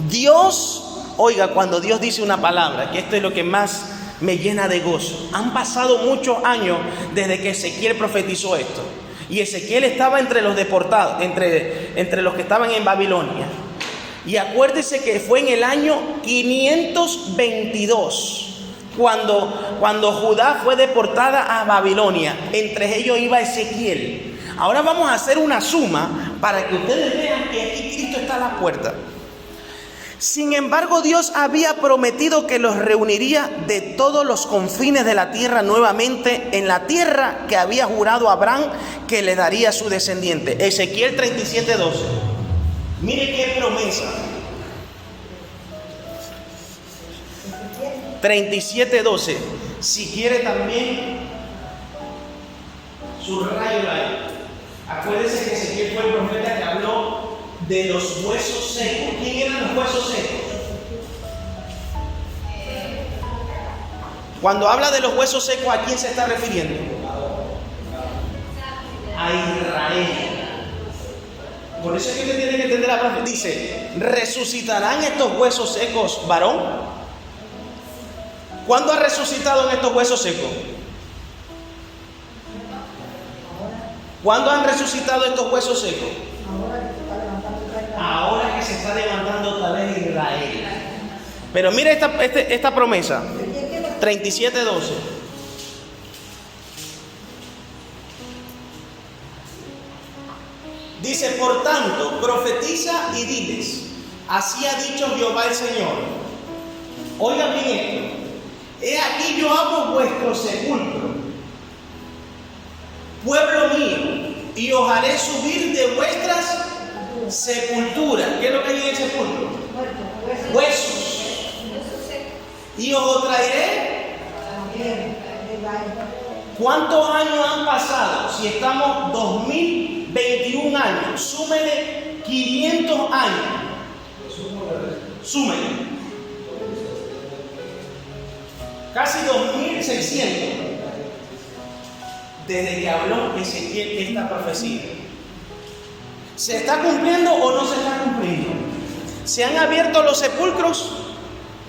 Dios, oiga, cuando Dios dice una palabra, que esto es lo que más me llena de gozo. Han pasado muchos años desde que Ezequiel profetizó esto. Y Ezequiel estaba entre los deportados, entre los que estaban en Babilonia. Y acuérdese que fue en el año 522 cuando Judá fue deportada a Babilonia. Entre ellos iba Ezequiel. Ahora vamos a hacer una suma para que ustedes vean que aquí Cristo está a la puerta. Sin embargo, Dios había prometido que los reuniría de todos los confines de la tierra nuevamente en la tierra que había jurado a Abraham que le daría a su descendiente. Ezequiel 37:12. Mire qué promesa. 37:12. Si quiere también Subrayo ahí. Acuérdense que Ezequiel fue el profeta que habló de los huesos secos. ¿Quién eran los huesos secos? Cuando habla de los huesos secos, ¿a quién se está refiriendo? A Israel. Por eso es que usted tiene que entender la frase. Dice, ¿resucitarán estos huesos secos, varón? ¿Cuándo ha resucitado en estos huesos secos? ¿Cuándo han resucitado estos huesos secos? Ahora que se está levantando otra vez Israel. Pero mire esta promesa. 37:12. Dice, por tanto, profetiza y diles, así ha dicho Jehová el Señor. Oigan bien esto. He aquí yo amo vuestro sepulcro, pueblo mío, y os haré subir de vuestras sepulturas. ¿Qué es lo que hay en el sepulcro? Huesos. Y os traeré. ¿Cuántos años han pasado? Si estamos 2021 años, súmele 500 años. Súmele. Casi 2600. Desde que habló Ezequiel esta profecía. ¿Se está cumpliendo o no se está cumpliendo? ¿Se han abierto los sepulcros?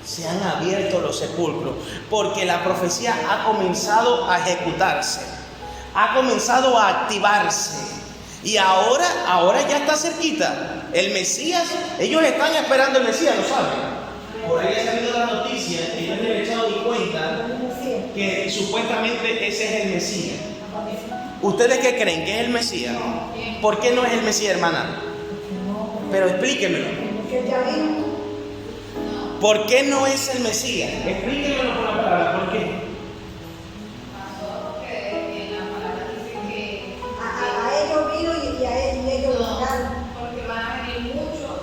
Se han abierto los sepulcros, porque la profecía ha comenzado a ejecutarse, ha comenzado a activarse, y ahora ya está cerquita. El Mesías, ellos están esperando el Mesías, ¿lo saben? Por ahí ha salido la noticia, y no me he echado ni cuenta, que supuestamente ese es el Mesías. ¿Ustedes qué creen? ¿Que es el Mesías? ¿Por qué no es el Mesías, hermana? Pero explíquemelo. ¿Por qué no es el Mesías? Explíquemelo con la palabra. ¿Por qué? Porque en la palabra dice que a ellos vino y a ellos lo negaron. porque van a venir muchos,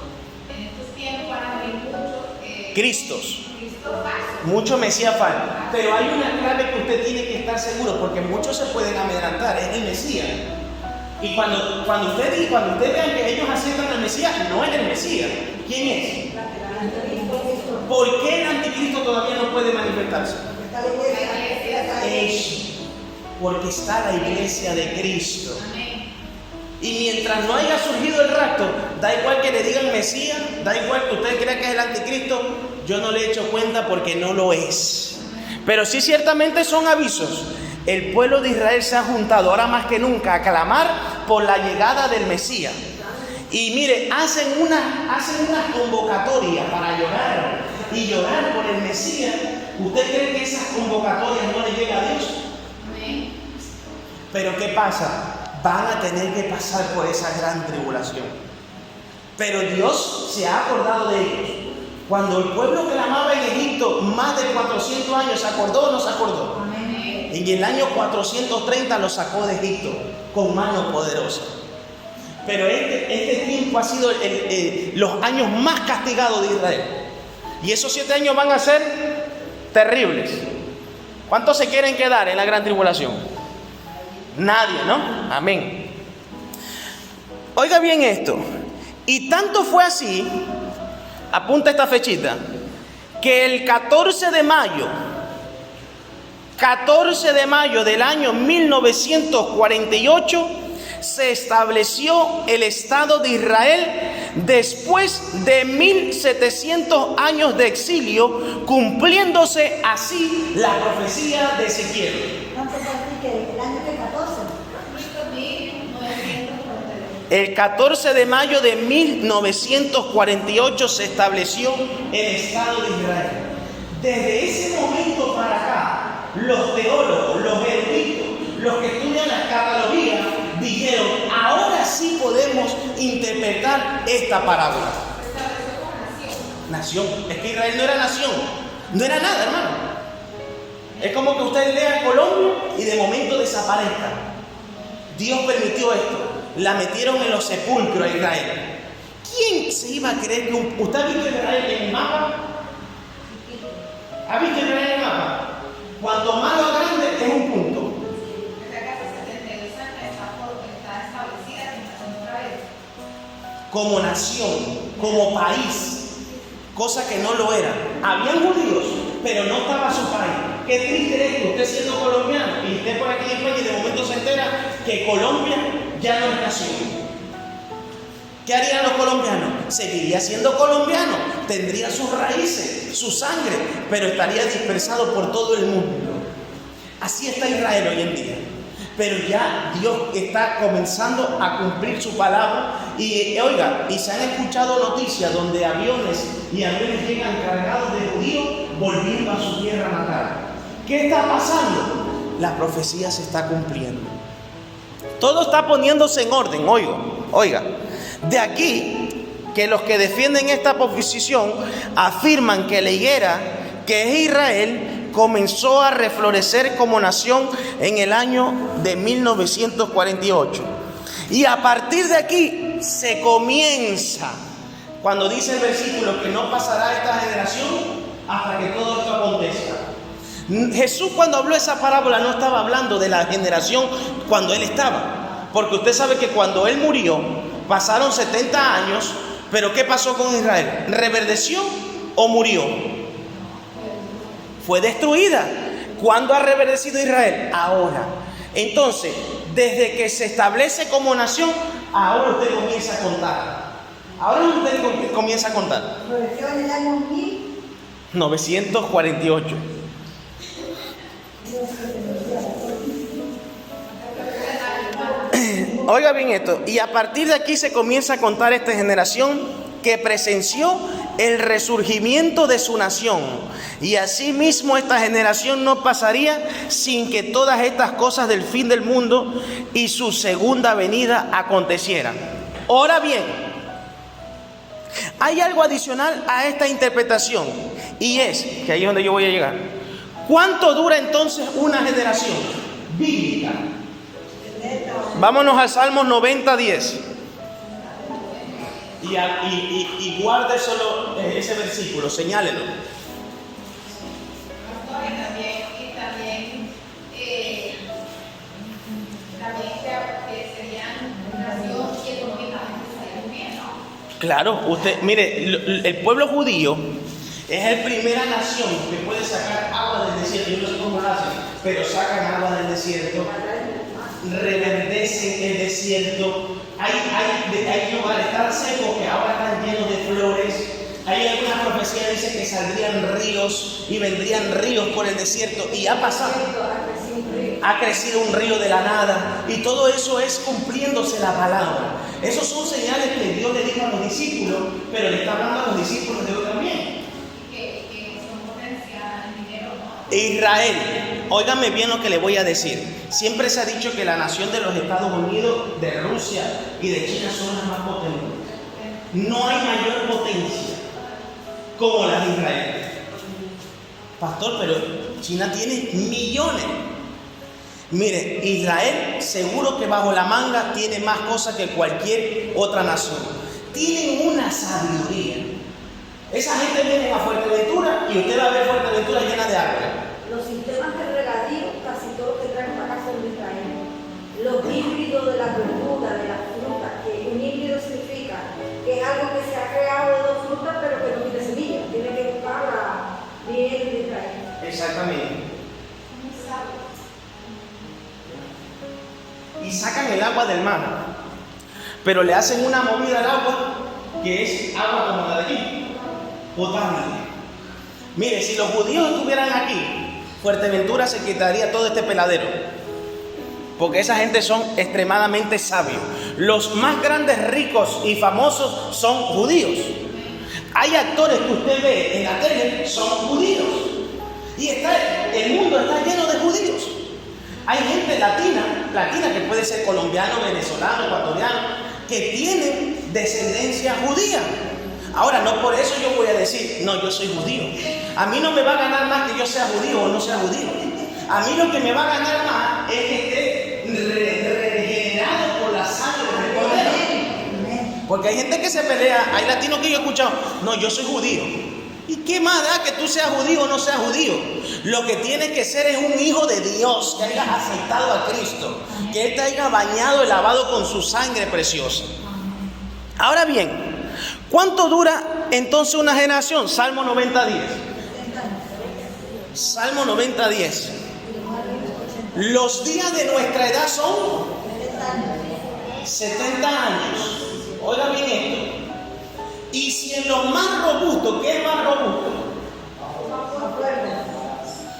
en estos tiempos van a venir muchos Cristos. falsos. Mucho Mesías falso. Pero hay una clave que usted tiene que estar seguro, porque muchos se pueden amedrentar, es el Mesías. Y cuando usted vean que ellos aceptan al Mesías, no es el Mesías. ¿Quién es? ¿Por qué el anticristo todavía no puede manifestarse? Eso, porque está la iglesia de Cristo. Y mientras no haya surgido el rapto, da igual que le digan Mesías, da igual que usted crea que es el anticristo, yo no le he hecho cuenta porque no lo es. Pero sí, ciertamente son avisos. El pueblo de Israel se ha juntado ahora más que nunca a clamar por la llegada del Mesías. Y mire, hacen una convocatoria para llorar y llorar por el Mesías. ¿Usted cree que esas convocatorias no le llegan a Dios? Pero ¿qué pasa? Van a tener que pasar por esa gran tribulación. Pero Dios se ha acordado de ellos. Cuando el pueblo clamaba en Egipto más de 400 años, ¿se acordó o no se acordó? En el año 430 lo sacó de Egipto con mano poderosa. Pero este tiempo ha sido los años más castigados de Israel. Y esos 7 años van a ser terribles. ¿Cuántos se quieren quedar en la gran tribulación? Nadie, ¿no? Amén. Oiga bien esto. Y tanto fue así, apunta esta fechita, que el 14 de mayo del año 1948 se estableció el Estado de Israel después de 1700 años de exilio, cumpliéndose así la profecía de Ezequiel. ¿El año que 14? El 14 de mayo de 1948 se estableció el Estado de Israel. Desde ese momento para acá, los teólogos, los eruditos, los que estudian la escatología, dijeron, ahora sí podemos interpretar esta parábola. Nación. Es que Israel no era nación, no era nada, hermano. Es como que usted lea Colombia y de momento desaparezca. Dios permitió esto. La metieron en los sepulcros a Israel. ¿Quién se iba a creer que ¿Usted ha visto Israel en el mapa? ¿Ha visto Israel en el mapa? Cuanto más lo grande es un punto. como nación, como país, cosa que no lo era. Habían judíos, pero no estaba su país. Qué triste es que usted siendo colombiano y esté por aquí en España y de momento se entera que Colombia ya no es nación. ¿Qué harían los colombianos? Seguiría siendo colombiano, tendría sus raíces, su sangre, pero estaría dispersado por todo el mundo. Así está Israel hoy en día. Pero ya Dios está comenzando a cumplir su palabra. Y oiga, y se han escuchado noticias donde aviones llegan cargados de judíos volviendo a su tierra natal. ¿Qué está pasando? La profecía se está cumpliendo. Todo está poniéndose en orden, oiga. De aquí que los que defienden esta posición afirman que la higuera, que es Israel, comenzó a reflorecer como nación en el año de 1948. Y a partir de aquí se comienza, cuando dice el versículo que no pasará esta generación hasta que todo esto acontezca. Jesús, cuando habló esa parábola, no estaba hablando de la generación cuando él estaba, porque usted sabe que cuando él murió pasaron 70 años, pero ¿qué pasó con Israel? ¿Reverdeció o murió? Fue destruida. ¿Cuándo ha reverdecido Israel? Ahora. Entonces, desde que se establece como nación, ahora usted comienza a contar. Floreció en el año 1948. Oiga bien esto, y a partir de aquí se comienza a contar esta generación que presenció el resurgimiento de su nación, y asimismo esta generación no pasaría sin que todas estas cosas del fin del mundo y su segunda venida acontecieran. Ahora bien, hay algo adicional a esta interpretación, y es, que ahí es donde yo voy a llegar, ¿cuánto dura entonces una generación bíblica? Vámonos al Salmos 90:10. Y guarde solo ese versículo, señálelo. Claro, usted, mire, el pueblo judío es la primera nación que puede sacar agua del desierto. Yo no sé cómo lo hacen, pero sacan agua del desierto, reverdecen el desierto. Hay lugares tan secos que ahora están llenos de flores. Hay alguna profecía que dice que saldrían ríos y vendrían ríos por el desierto, y ha pasado. Ha crecido un río de la nada, y todo eso es cumpliéndose la palabra. Esos son señales que Dios le dijo a los discípulos, pero le está hablando a los discípulos de hoy también. Israel, óigame bien lo que le voy a decir. Siempre se ha dicho que la nación de los Estados Unidos, de Rusia y de China son las más potentes. No hay mayor potencia como la de Israel. Pastor, pero China tiene millones. Mire, Israel seguro que bajo la manga tiene más cosas que cualquier otra nación. Tienen una sabiduría. Esa gente viene a Fuerteventura y usted va a ver Fuerteventura llena de agua. Los sistemas de regadío, casi todos que traen para acá son de Israel. Los híbridos de las verduras, de las frutas, que un híbrido significa que es algo que se ha creado de dos frutas, pero que no tiene semillas. Tiene que buscarla bien de Israel. Exactamente. Y sacan el agua del mar, pero le hacen una movida al agua que es agua como la de aquí, potable. Mire, si los judíos estuvieran aquí, Fuerteventura se quitaría todo este peladero, porque esa gente son extremadamente sabios. Los más grandes, ricos y famosos son judíos. Hay actores que usted ve en la tele, son judíos, y el mundo está lleno de judíos. Hay gente latina que puede ser colombiano, venezolano, ecuatoriano, que tienen descendencia judía. Ahora, no por eso yo voy a decir, no, yo soy judío. A mí no me va a ganar más que yo sea judío o no sea judío. A mí lo que me va a ganar más es que esté regenerado por la sangre del Cordero. Porque hay gente que se pelea, hay latinos que yo he escuchado, no, yo soy judío. ¿Y qué más da que tú seas judío o no seas judío? Lo que tienes que ser es un hijo de Dios, que hayas aceptado a Cristo, que Él te haya bañado y lavado con su sangre preciosa. Ahora bien, ¿cuánto dura entonces una generación? Salmo 90:10. Salmo 90:10. Los días de nuestra edad son 70 años. Oiga bien esto. Y si en lo más robusto, ¿qué es más robusto?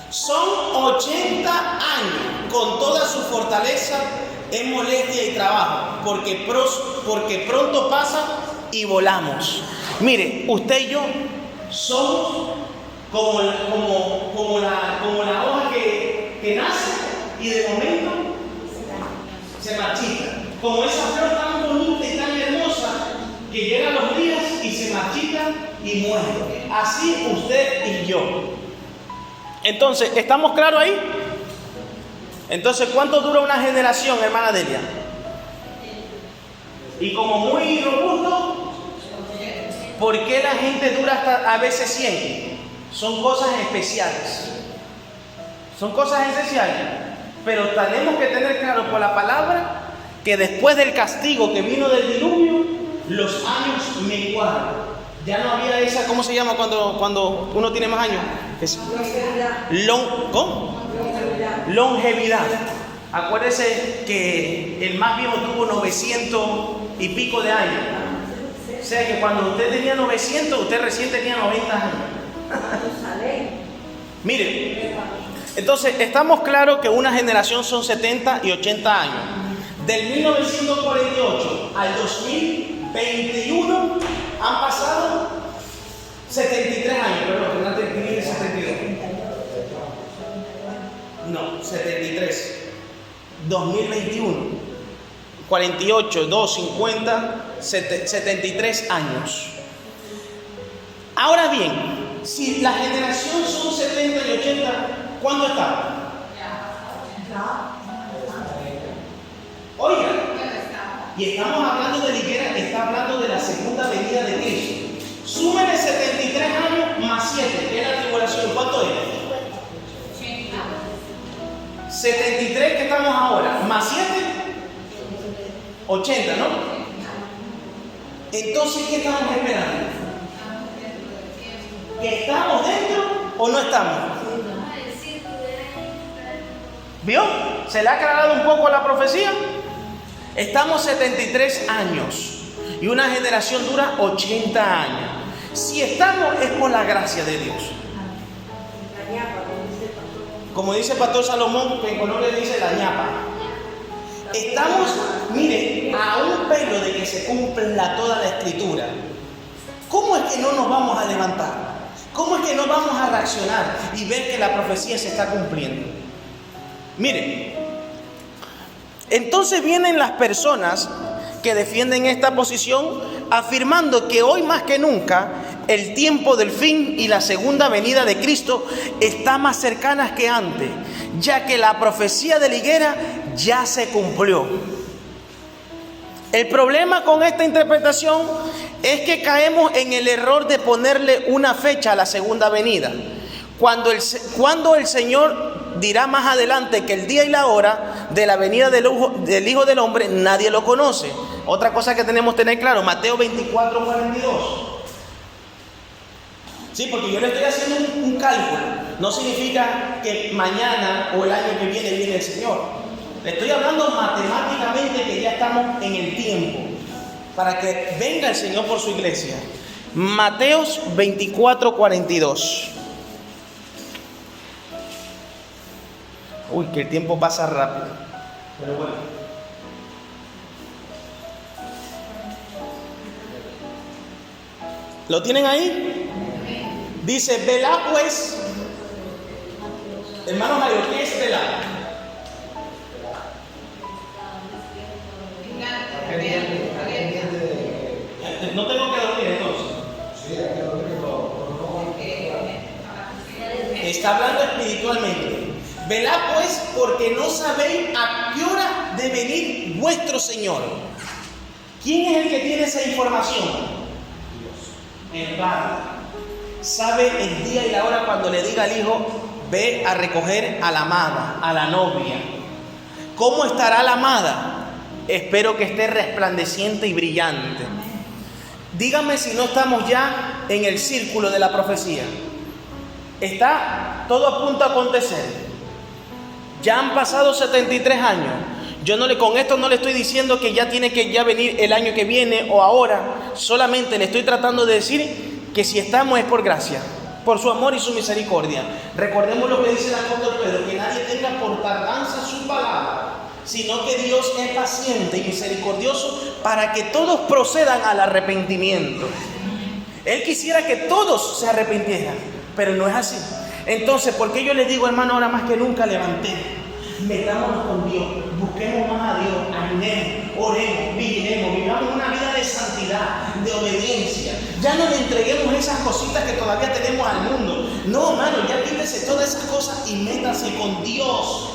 Son 80 años con toda su fortaleza en molestia y trabajo, porque pronto pasa y volamos. Mire, usted y yo somos como la hoja que nace y de momento se marchita. Como esa flor tan bonita y tan hermosa que llega a los días y se marchita y muere. Así usted y yo. Entonces, ¿estamos claros ahí? Entonces, ¿cuánto dura una generación, hermana Delia? Y como muy robusto, ¿por qué la gente dura hasta a veces 100? Son cosas especiales. Son cosas esenciales. Pero tenemos que tener claro por la palabra que después del castigo que vino del diluvio, los años menguaron. Ya no había esa, ¿cómo se llama cuando uno tiene más años? Longevidad. Acuérdese que el más viejo tuvo 900 y pico de años. O sea que cuando usted tenía 900, usted recién tenía 90 años. Mire, entonces estamos claros que una generación son 70 y 80 años. Del 1948 al 2021 han pasado 73 años, perdón, antes de escribir 72. No, 73. 2021. 48, 2, 50, 73 años. Ahora bien, si la generación son 70 y 80, ¿cuándo está? Oiga, y estamos hablando de Liguera, está hablando de la segunda venida de Cristo. Súmele 73 años más 7, que es la tribulación. ¿Cuánto es? 73 que estamos ahora, más 7, 80, ¿no? Entonces, ¿qué estamos esperando? ¿Que estamos dentro o no estamos? ¿Vio? ¿Se le ha aclarado un poco la profecía? Estamos 73 años y una generación dura 80 años. Si estamos es por la gracia de Dios. Como dice el pastor Salomón, que en Colombia dice la ñapa. Estamos, mire, a un pelo de que se cumpla toda la escritura. ¿Cómo es que no nos vamos a levantar? ¿Cómo es que no vamos a reaccionar y ver que la profecía se está cumpliendo? Mire, entonces vienen las personas que defienden esta posición afirmando que hoy más que nunca el tiempo del fin y la segunda venida de Cristo está más cercanas que antes, ya que la profecía de la higuera ya se cumplió. El problema con esta interpretación es que caemos en el error de ponerle una fecha a la segunda venida, cuando el Señor dirá más adelante que el día y la hora de la venida del Hijo del Hombre nadie lo conoce. Otra cosa que tenemos que tener claro, Mateo 24:42. Sí, porque yo le estoy haciendo un cálculo. No significa que mañana o el año que viene el Señor. Le estoy hablando matemáticamente que ya estamos en el tiempo para que venga el Señor por su iglesia. Mateo 24:42. Uy, que el tiempo pasa rápido. Pero bueno. ¿Lo tienen ahí? Dice, velad pues. Hermano mayor, ¿qué es velar? No tengo que dormir entonces. Está hablando espiritualmente. Velad pues, porque no sabéis a qué hora de venir vuestro Señor. ¿Quién es el que tiene esa información? Dios. El Padre. Sabe el día y la hora cuando le diga al hijo, ve a recoger a la amada, a la novia. ¿Cómo estará la amada? Espero que esté resplandeciente y brillante. Dígame si no estamos ya en el círculo de la profecía. Está todo a punto de acontecer. Ya han pasado 73 años. Con esto no le estoy diciendo que ya tiene que ya venir el año que viene o ahora. Solamente le estoy tratando de decir que si estamos es por gracia, por su amor y su misericordia. Recordemos lo que dice el apóstol Pedro, que nadie tenga por tardanza su palabra, sino que Dios es paciente y misericordioso para que todos procedan al arrepentimiento. Él quisiera que todos se arrepintieran, pero no es así. Entonces, ¿por qué yo les digo, hermano, ahora más que nunca levantemos? Metámonos con Dios, busquemos más a Dios, ayunemos, oremos, vigilemos, vivamos una vida de santidad, de obediencia. Ya no le entreguemos esas cositas que todavía tenemos al mundo. No, hermano, ya quítese todas esas cosas y métase con Dios.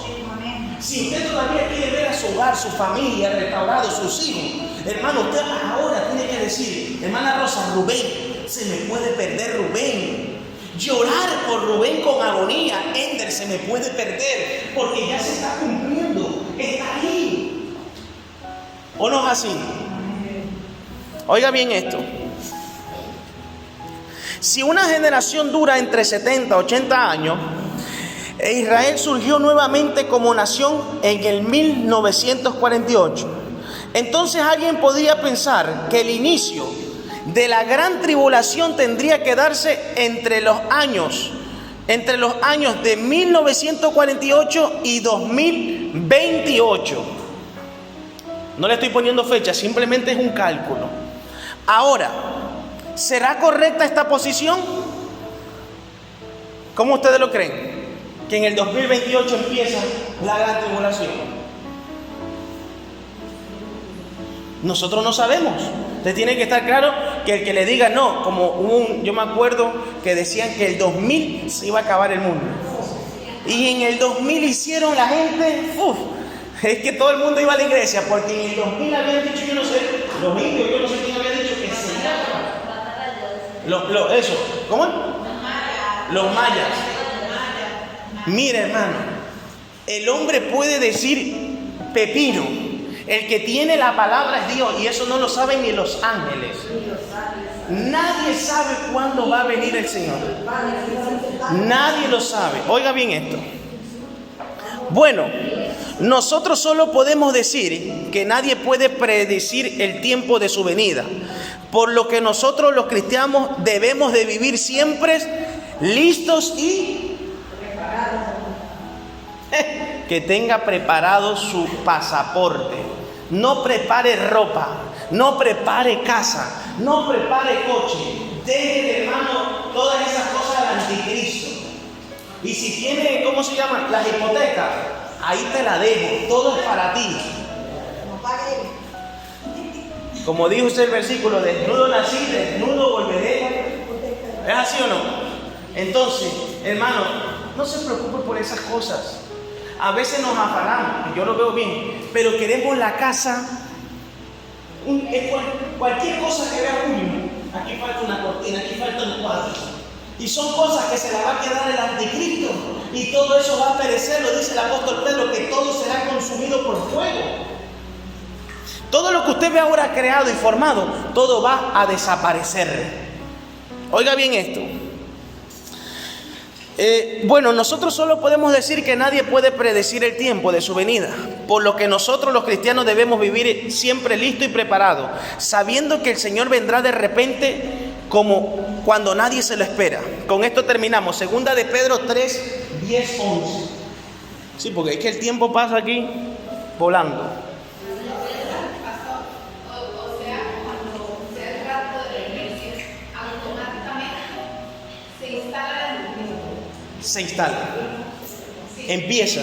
Si usted todavía quiere ver a su hogar, su familia restaurado, sus hijos, hermano, usted ahora tiene que decir, hermana Rosa, Rubén, se me puede perder Rubén. Llorar por Rubén con agonía, Ender, se me puede perder, porque ya se está cumpliendo, está ahí. ¿O no es así? Oiga bien esto. Si una generación dura entre 70 y 80 años, Israel surgió nuevamente como nación en el 1948. Entonces alguien podría pensar que el inicio de la gran tribulación tendría que darse entre los años de 1948 y 2028. No le estoy poniendo fecha, simplemente es un cálculo. Ahora, ¿será correcta esta posición? ¿Cómo ustedes lo creen? Que en el 2028 empieza la gran tribulación. Nosotros no sabemos. Usted tiene que estar claro que el que le diga no, yo me acuerdo que decían que el 2000 se iba a acabar el mundo. Y en el 2000 hicieron la gente, es que todo el mundo iba a la iglesia, porque en el 2000 habían dicho, yo no sé, los indios, yo no sé quién había dicho que se iba a acabar. Eso, ¿cómo? Los mayas. Mira, hermano, el hombre puede decir pepino. El que tiene la palabra es Dios, y eso no lo saben ni los ángeles. Nadie sabe cuándo va a venir el Señor. Nadie lo sabe. Oiga bien esto. Bueno, nosotros solo podemos decir que nadie puede predecir el tiempo de su venida, por lo que nosotros los cristianos debemos de vivir siempre listos y que tenga preparado su pasaporte. No prepare ropa, no prepare casa, no prepare coche. Deje, hermano, todas esas cosas al anticristo. Y si tiene, ¿cómo se llaman? Las hipotecas, ahí te la dejo, todo es para ti. Como dijo usted el versículo, desnudo nací, desnudo volveré. ¿Es así o no? Entonces, hermano, no se preocupe por esas cosas. A veces nos afanamos, yo lo veo bien, pero queremos la casa, cualquier cosa que vea uno. Aquí falta una cortina, aquí falta un cuadro. Y son cosas que se la va a quedar el anticristo. Y todo eso va a perecer, lo dice el apóstol Pedro, que todo será consumido por fuego. Todo lo que usted ve ahora creado y formado, todo va a desaparecer. Oiga bien esto. Bueno, nosotros solo podemos decir que nadie puede predecir el tiempo de su venida, por lo que nosotros los cristianos debemos vivir siempre listos y preparados, sabiendo que el Señor vendrá de repente como cuando nadie se lo espera. Con esto terminamos. Segunda de Pedro 3, 10, 11. Sí, porque es que el tiempo pasa aquí volando. Se instala, empieza,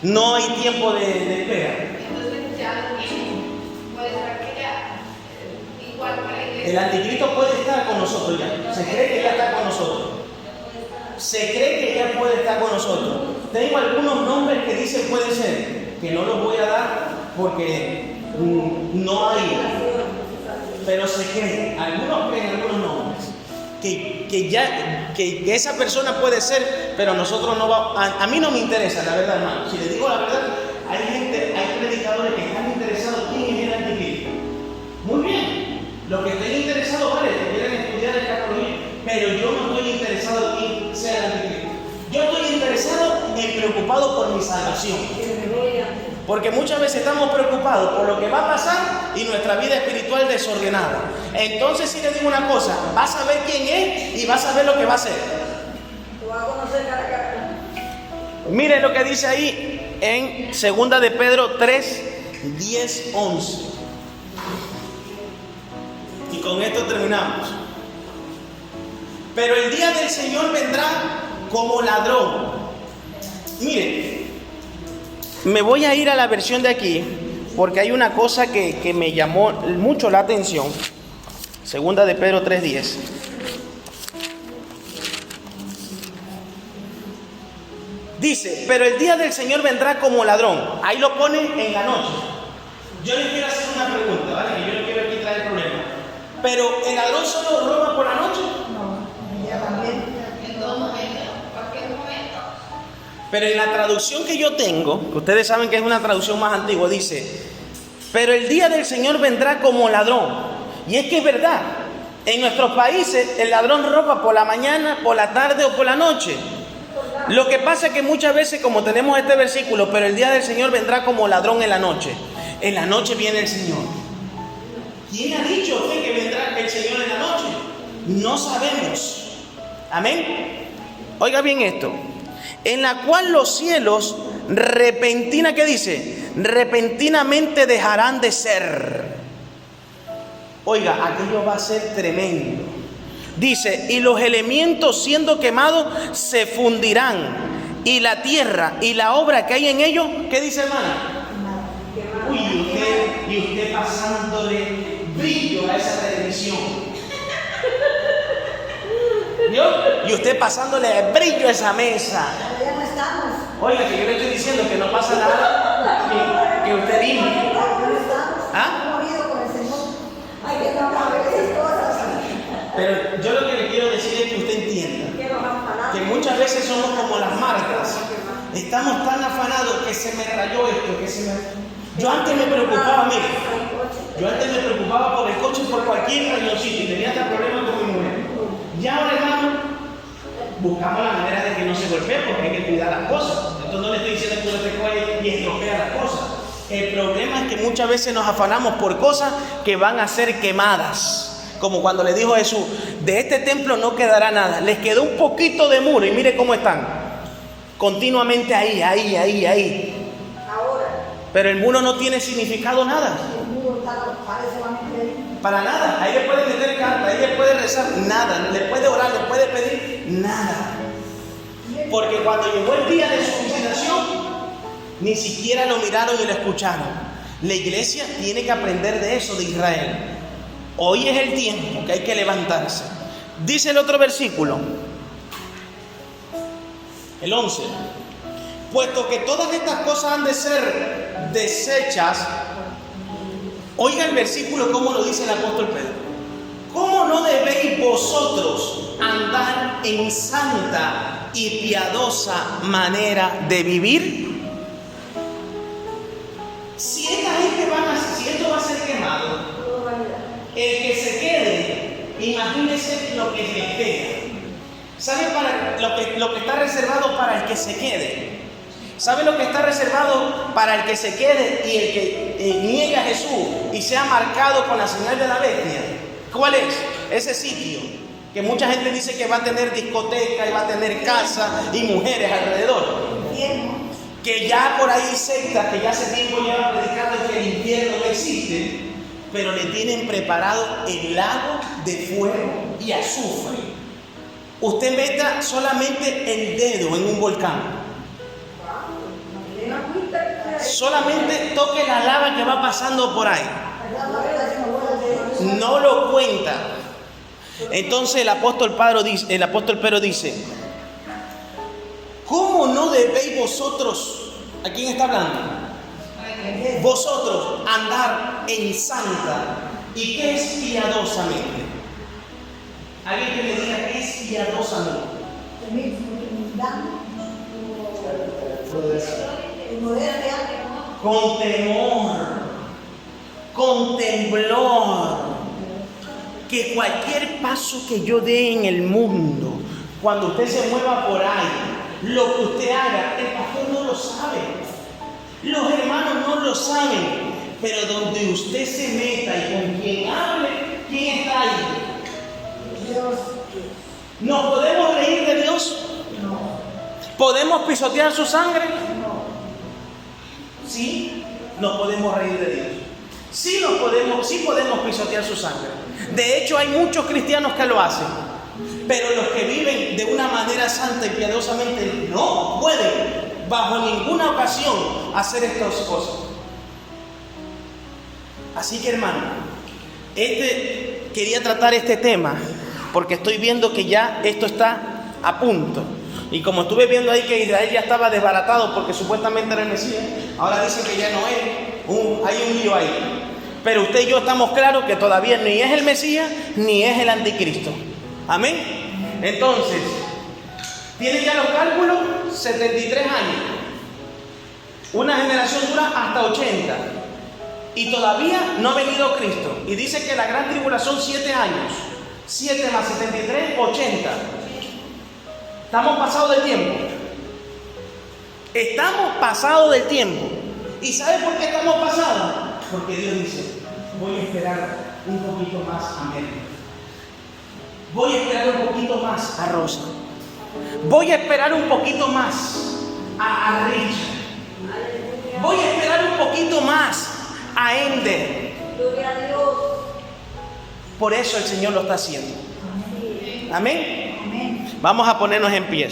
no hay tiempo de espera. El anticristo puede estar con nosotros ya, se cree que ya está con nosotros, se cree que ya puede estar con nosotros. Tengo algunos nombres que dicen puede ser, que no los voy a dar porque no hay, pero se cree, algunos creen algunos nombres. Que esa persona puede ser, pero nosotros no vamos. A mí no me interesa, la verdad, hermano. Si les digo la verdad, hay predicadores que están interesados quién es el anticristo. Muy bien, los que estén interesados pero yo no estoy interesado en quién sea el anticristo. Yo estoy interesado en preocupado por mi salvación. Porque muchas veces estamos preocupados por lo que va a pasar y nuestra vida espiritual desordenada. Entonces, si le digo una cosa, vas a ver quién es y vas a ver lo que va a hacer. Lo vas a conocer cara a cara. Mire lo que dice ahí en 2 de Pedro 3, 10, 11. Y con esto terminamos. Pero el día del Señor vendrá como ladrón. Mire, me voy a ir a la versión de aquí porque hay una cosa que me llamó mucho la atención. 2 de Pedro 3, 10. Dice, pero el día del Señor vendrá como ladrón. Ahí lo pone en la noche. Yo les quiero hacer una pregunta, ¿vale? Que yo no quiero aquí traer problema. Pero ¿el ladrón solo roba por la noche? No, ya también. En todo momento, cualquier momento. Pero en la traducción que yo tengo, que ustedes saben que es una traducción más antigua, dice, pero el día del Señor vendrá como ladrón. Y es que es verdad, en nuestros países el ladrón roba por la mañana, por la tarde o por la noche. Lo que pasa es que muchas veces, como tenemos este versículo, pero el día del Señor vendrá como ladrón en la noche. En la noche viene el Señor. ¿Quién ha dicho usted que vendrá el Señor en la noche? No sabemos. Amén. Oiga bien esto. En la cual los cielos repentina, ¿qué dice? Repentinamente dejarán de ser. Oiga, aquello va a ser tremendo. Dice, y los elementos siendo quemados se fundirán, y la tierra y la obra que hay en ellos, ¿qué dice, hermana? Uy, y usted pasándole brillo a esa televisión. ¿Vio? Y usted pasándole brillo a esa mesa. Ya no estamos. Oiga, que yo le estoy diciendo que no pasa nada, que usted limpie. No estamos. ¿Ah? Hemos ido con el Señor. Hay que trabajar esas cosas. Pero yo lo que le quiero decir es que usted entienda Que nos afanamos. que muchas veces somos como las marcas. Estamos tan afanados que se me rayó esto, que se me... Yo antes me preocupaba, mire, yo antes me preocupaba por el coche, por cualquier rayoncito y tenía hasta problemas con mi mujer. Y ahora, hermano, buscamos la manera de que no se golpee porque hay que cuidar las cosas. Entonces no le estoy diciendo que uno se coge y estropea las cosas. El problema es que muchas veces nos afanamos por cosas que van a ser quemadas. Como cuando le dijo Jesús, de este templo no quedará nada. Les quedó un poquito de muro y mire cómo están. Continuamente ahí. Ahora, Pero el muro no tiene significado nada. el muro está parece solamente ahí. Para nada. Ahí le puede meter carta, ahí le puede rezar, nada. Le puede orar, le puede pedir, nada. Porque cuando llegó el día de su visitación, ni siquiera lo miraron y lo escucharon. La iglesia tiene que aprender de eso de Israel. Hoy es el tiempo que hay que levantarse. Dice el otro versículo, el 11. Puesto que todas estas cosas han de ser deshechas. Oiga el versículo como lo dice el apóstol Pedro. ¿Cómo no debéis vosotros andar en santa y piadosa manera de vivir? Si esto va a ser quemado, el que se quede, imagínese lo que le espera. ¿Sabe para lo que está reservado para el que se quede? ¿Sabe lo que está reservado para el que se quede y el que niegue a Jesús y sea marcado con la señal de la bestia? ¿Cuál es? Ese sitio que mucha gente dice que va a tener discoteca y va a tener casa y mujeres alrededor. Que ya por ahí sectas que ya hace tiempo llevan predicando que el infierno no existe, pero le tienen preparado el lago de fuego y azufre. Usted meta solamente el dedo en un volcán. Solamente toque la lava que va pasando por ahí. No lo cuenta. Entonces el apóstol Pedro dice, ¿cómo no debéis vosotros, ¿a quién está hablando? Vosotros andar en santa. ¿Y qué es piadosamente? Alguien que me diga qué es piadosamente. Con temor, con temblor. que cualquier paso que yo dé en el mundo, cuando usted se mueva por ahí, lo que usted haga, el pastor no lo sabe, los hermanos no lo saben, pero donde usted se meta y con quien hable, ¿quién está ahí? Dios. ¿Nos podemos reír de Dios? No. ¿Podemos pisotear su sangre? No. Sí, nos podemos reír de Dios. Sí podemos pisotear su sangre. De hecho, hay muchos cristianos que lo hacen. Pero los que viven de una manera santa y piadosamente no pueden, bajo ninguna ocasión, hacer estas cosas. Así que, hermano, quería tratar este tema porque estoy viendo que ya esto está a punto. Y como estuve viendo ahí que Israel ya estaba desbaratado porque supuestamente era el Mesías, ahora dicen que ya no es, hay un lío ahí. Pero usted y yo estamos claros que todavía ni es el Mesías ni es el anticristo. Amén. Entonces, tienen ya los cálculos, 73 años. Una generación dura hasta 80. Y todavía no ha venido Cristo. Y dice que la gran tribulación 7 años. 7 más 73, 80. Estamos pasados del tiempo. Estamos pasados del tiempo. ¿Y sabe por qué estamos pasados? Porque Dios dice, voy a esperar un poquito más a Mary. Voy a esperar un poquito más a Rosa. Voy a esperar un poquito más a Richard. Voy a esperar un poquito más a Ender. Gloria a Dios. Por eso el Señor lo está haciendo. Amén. Amén. Vamos a ponernos en pie.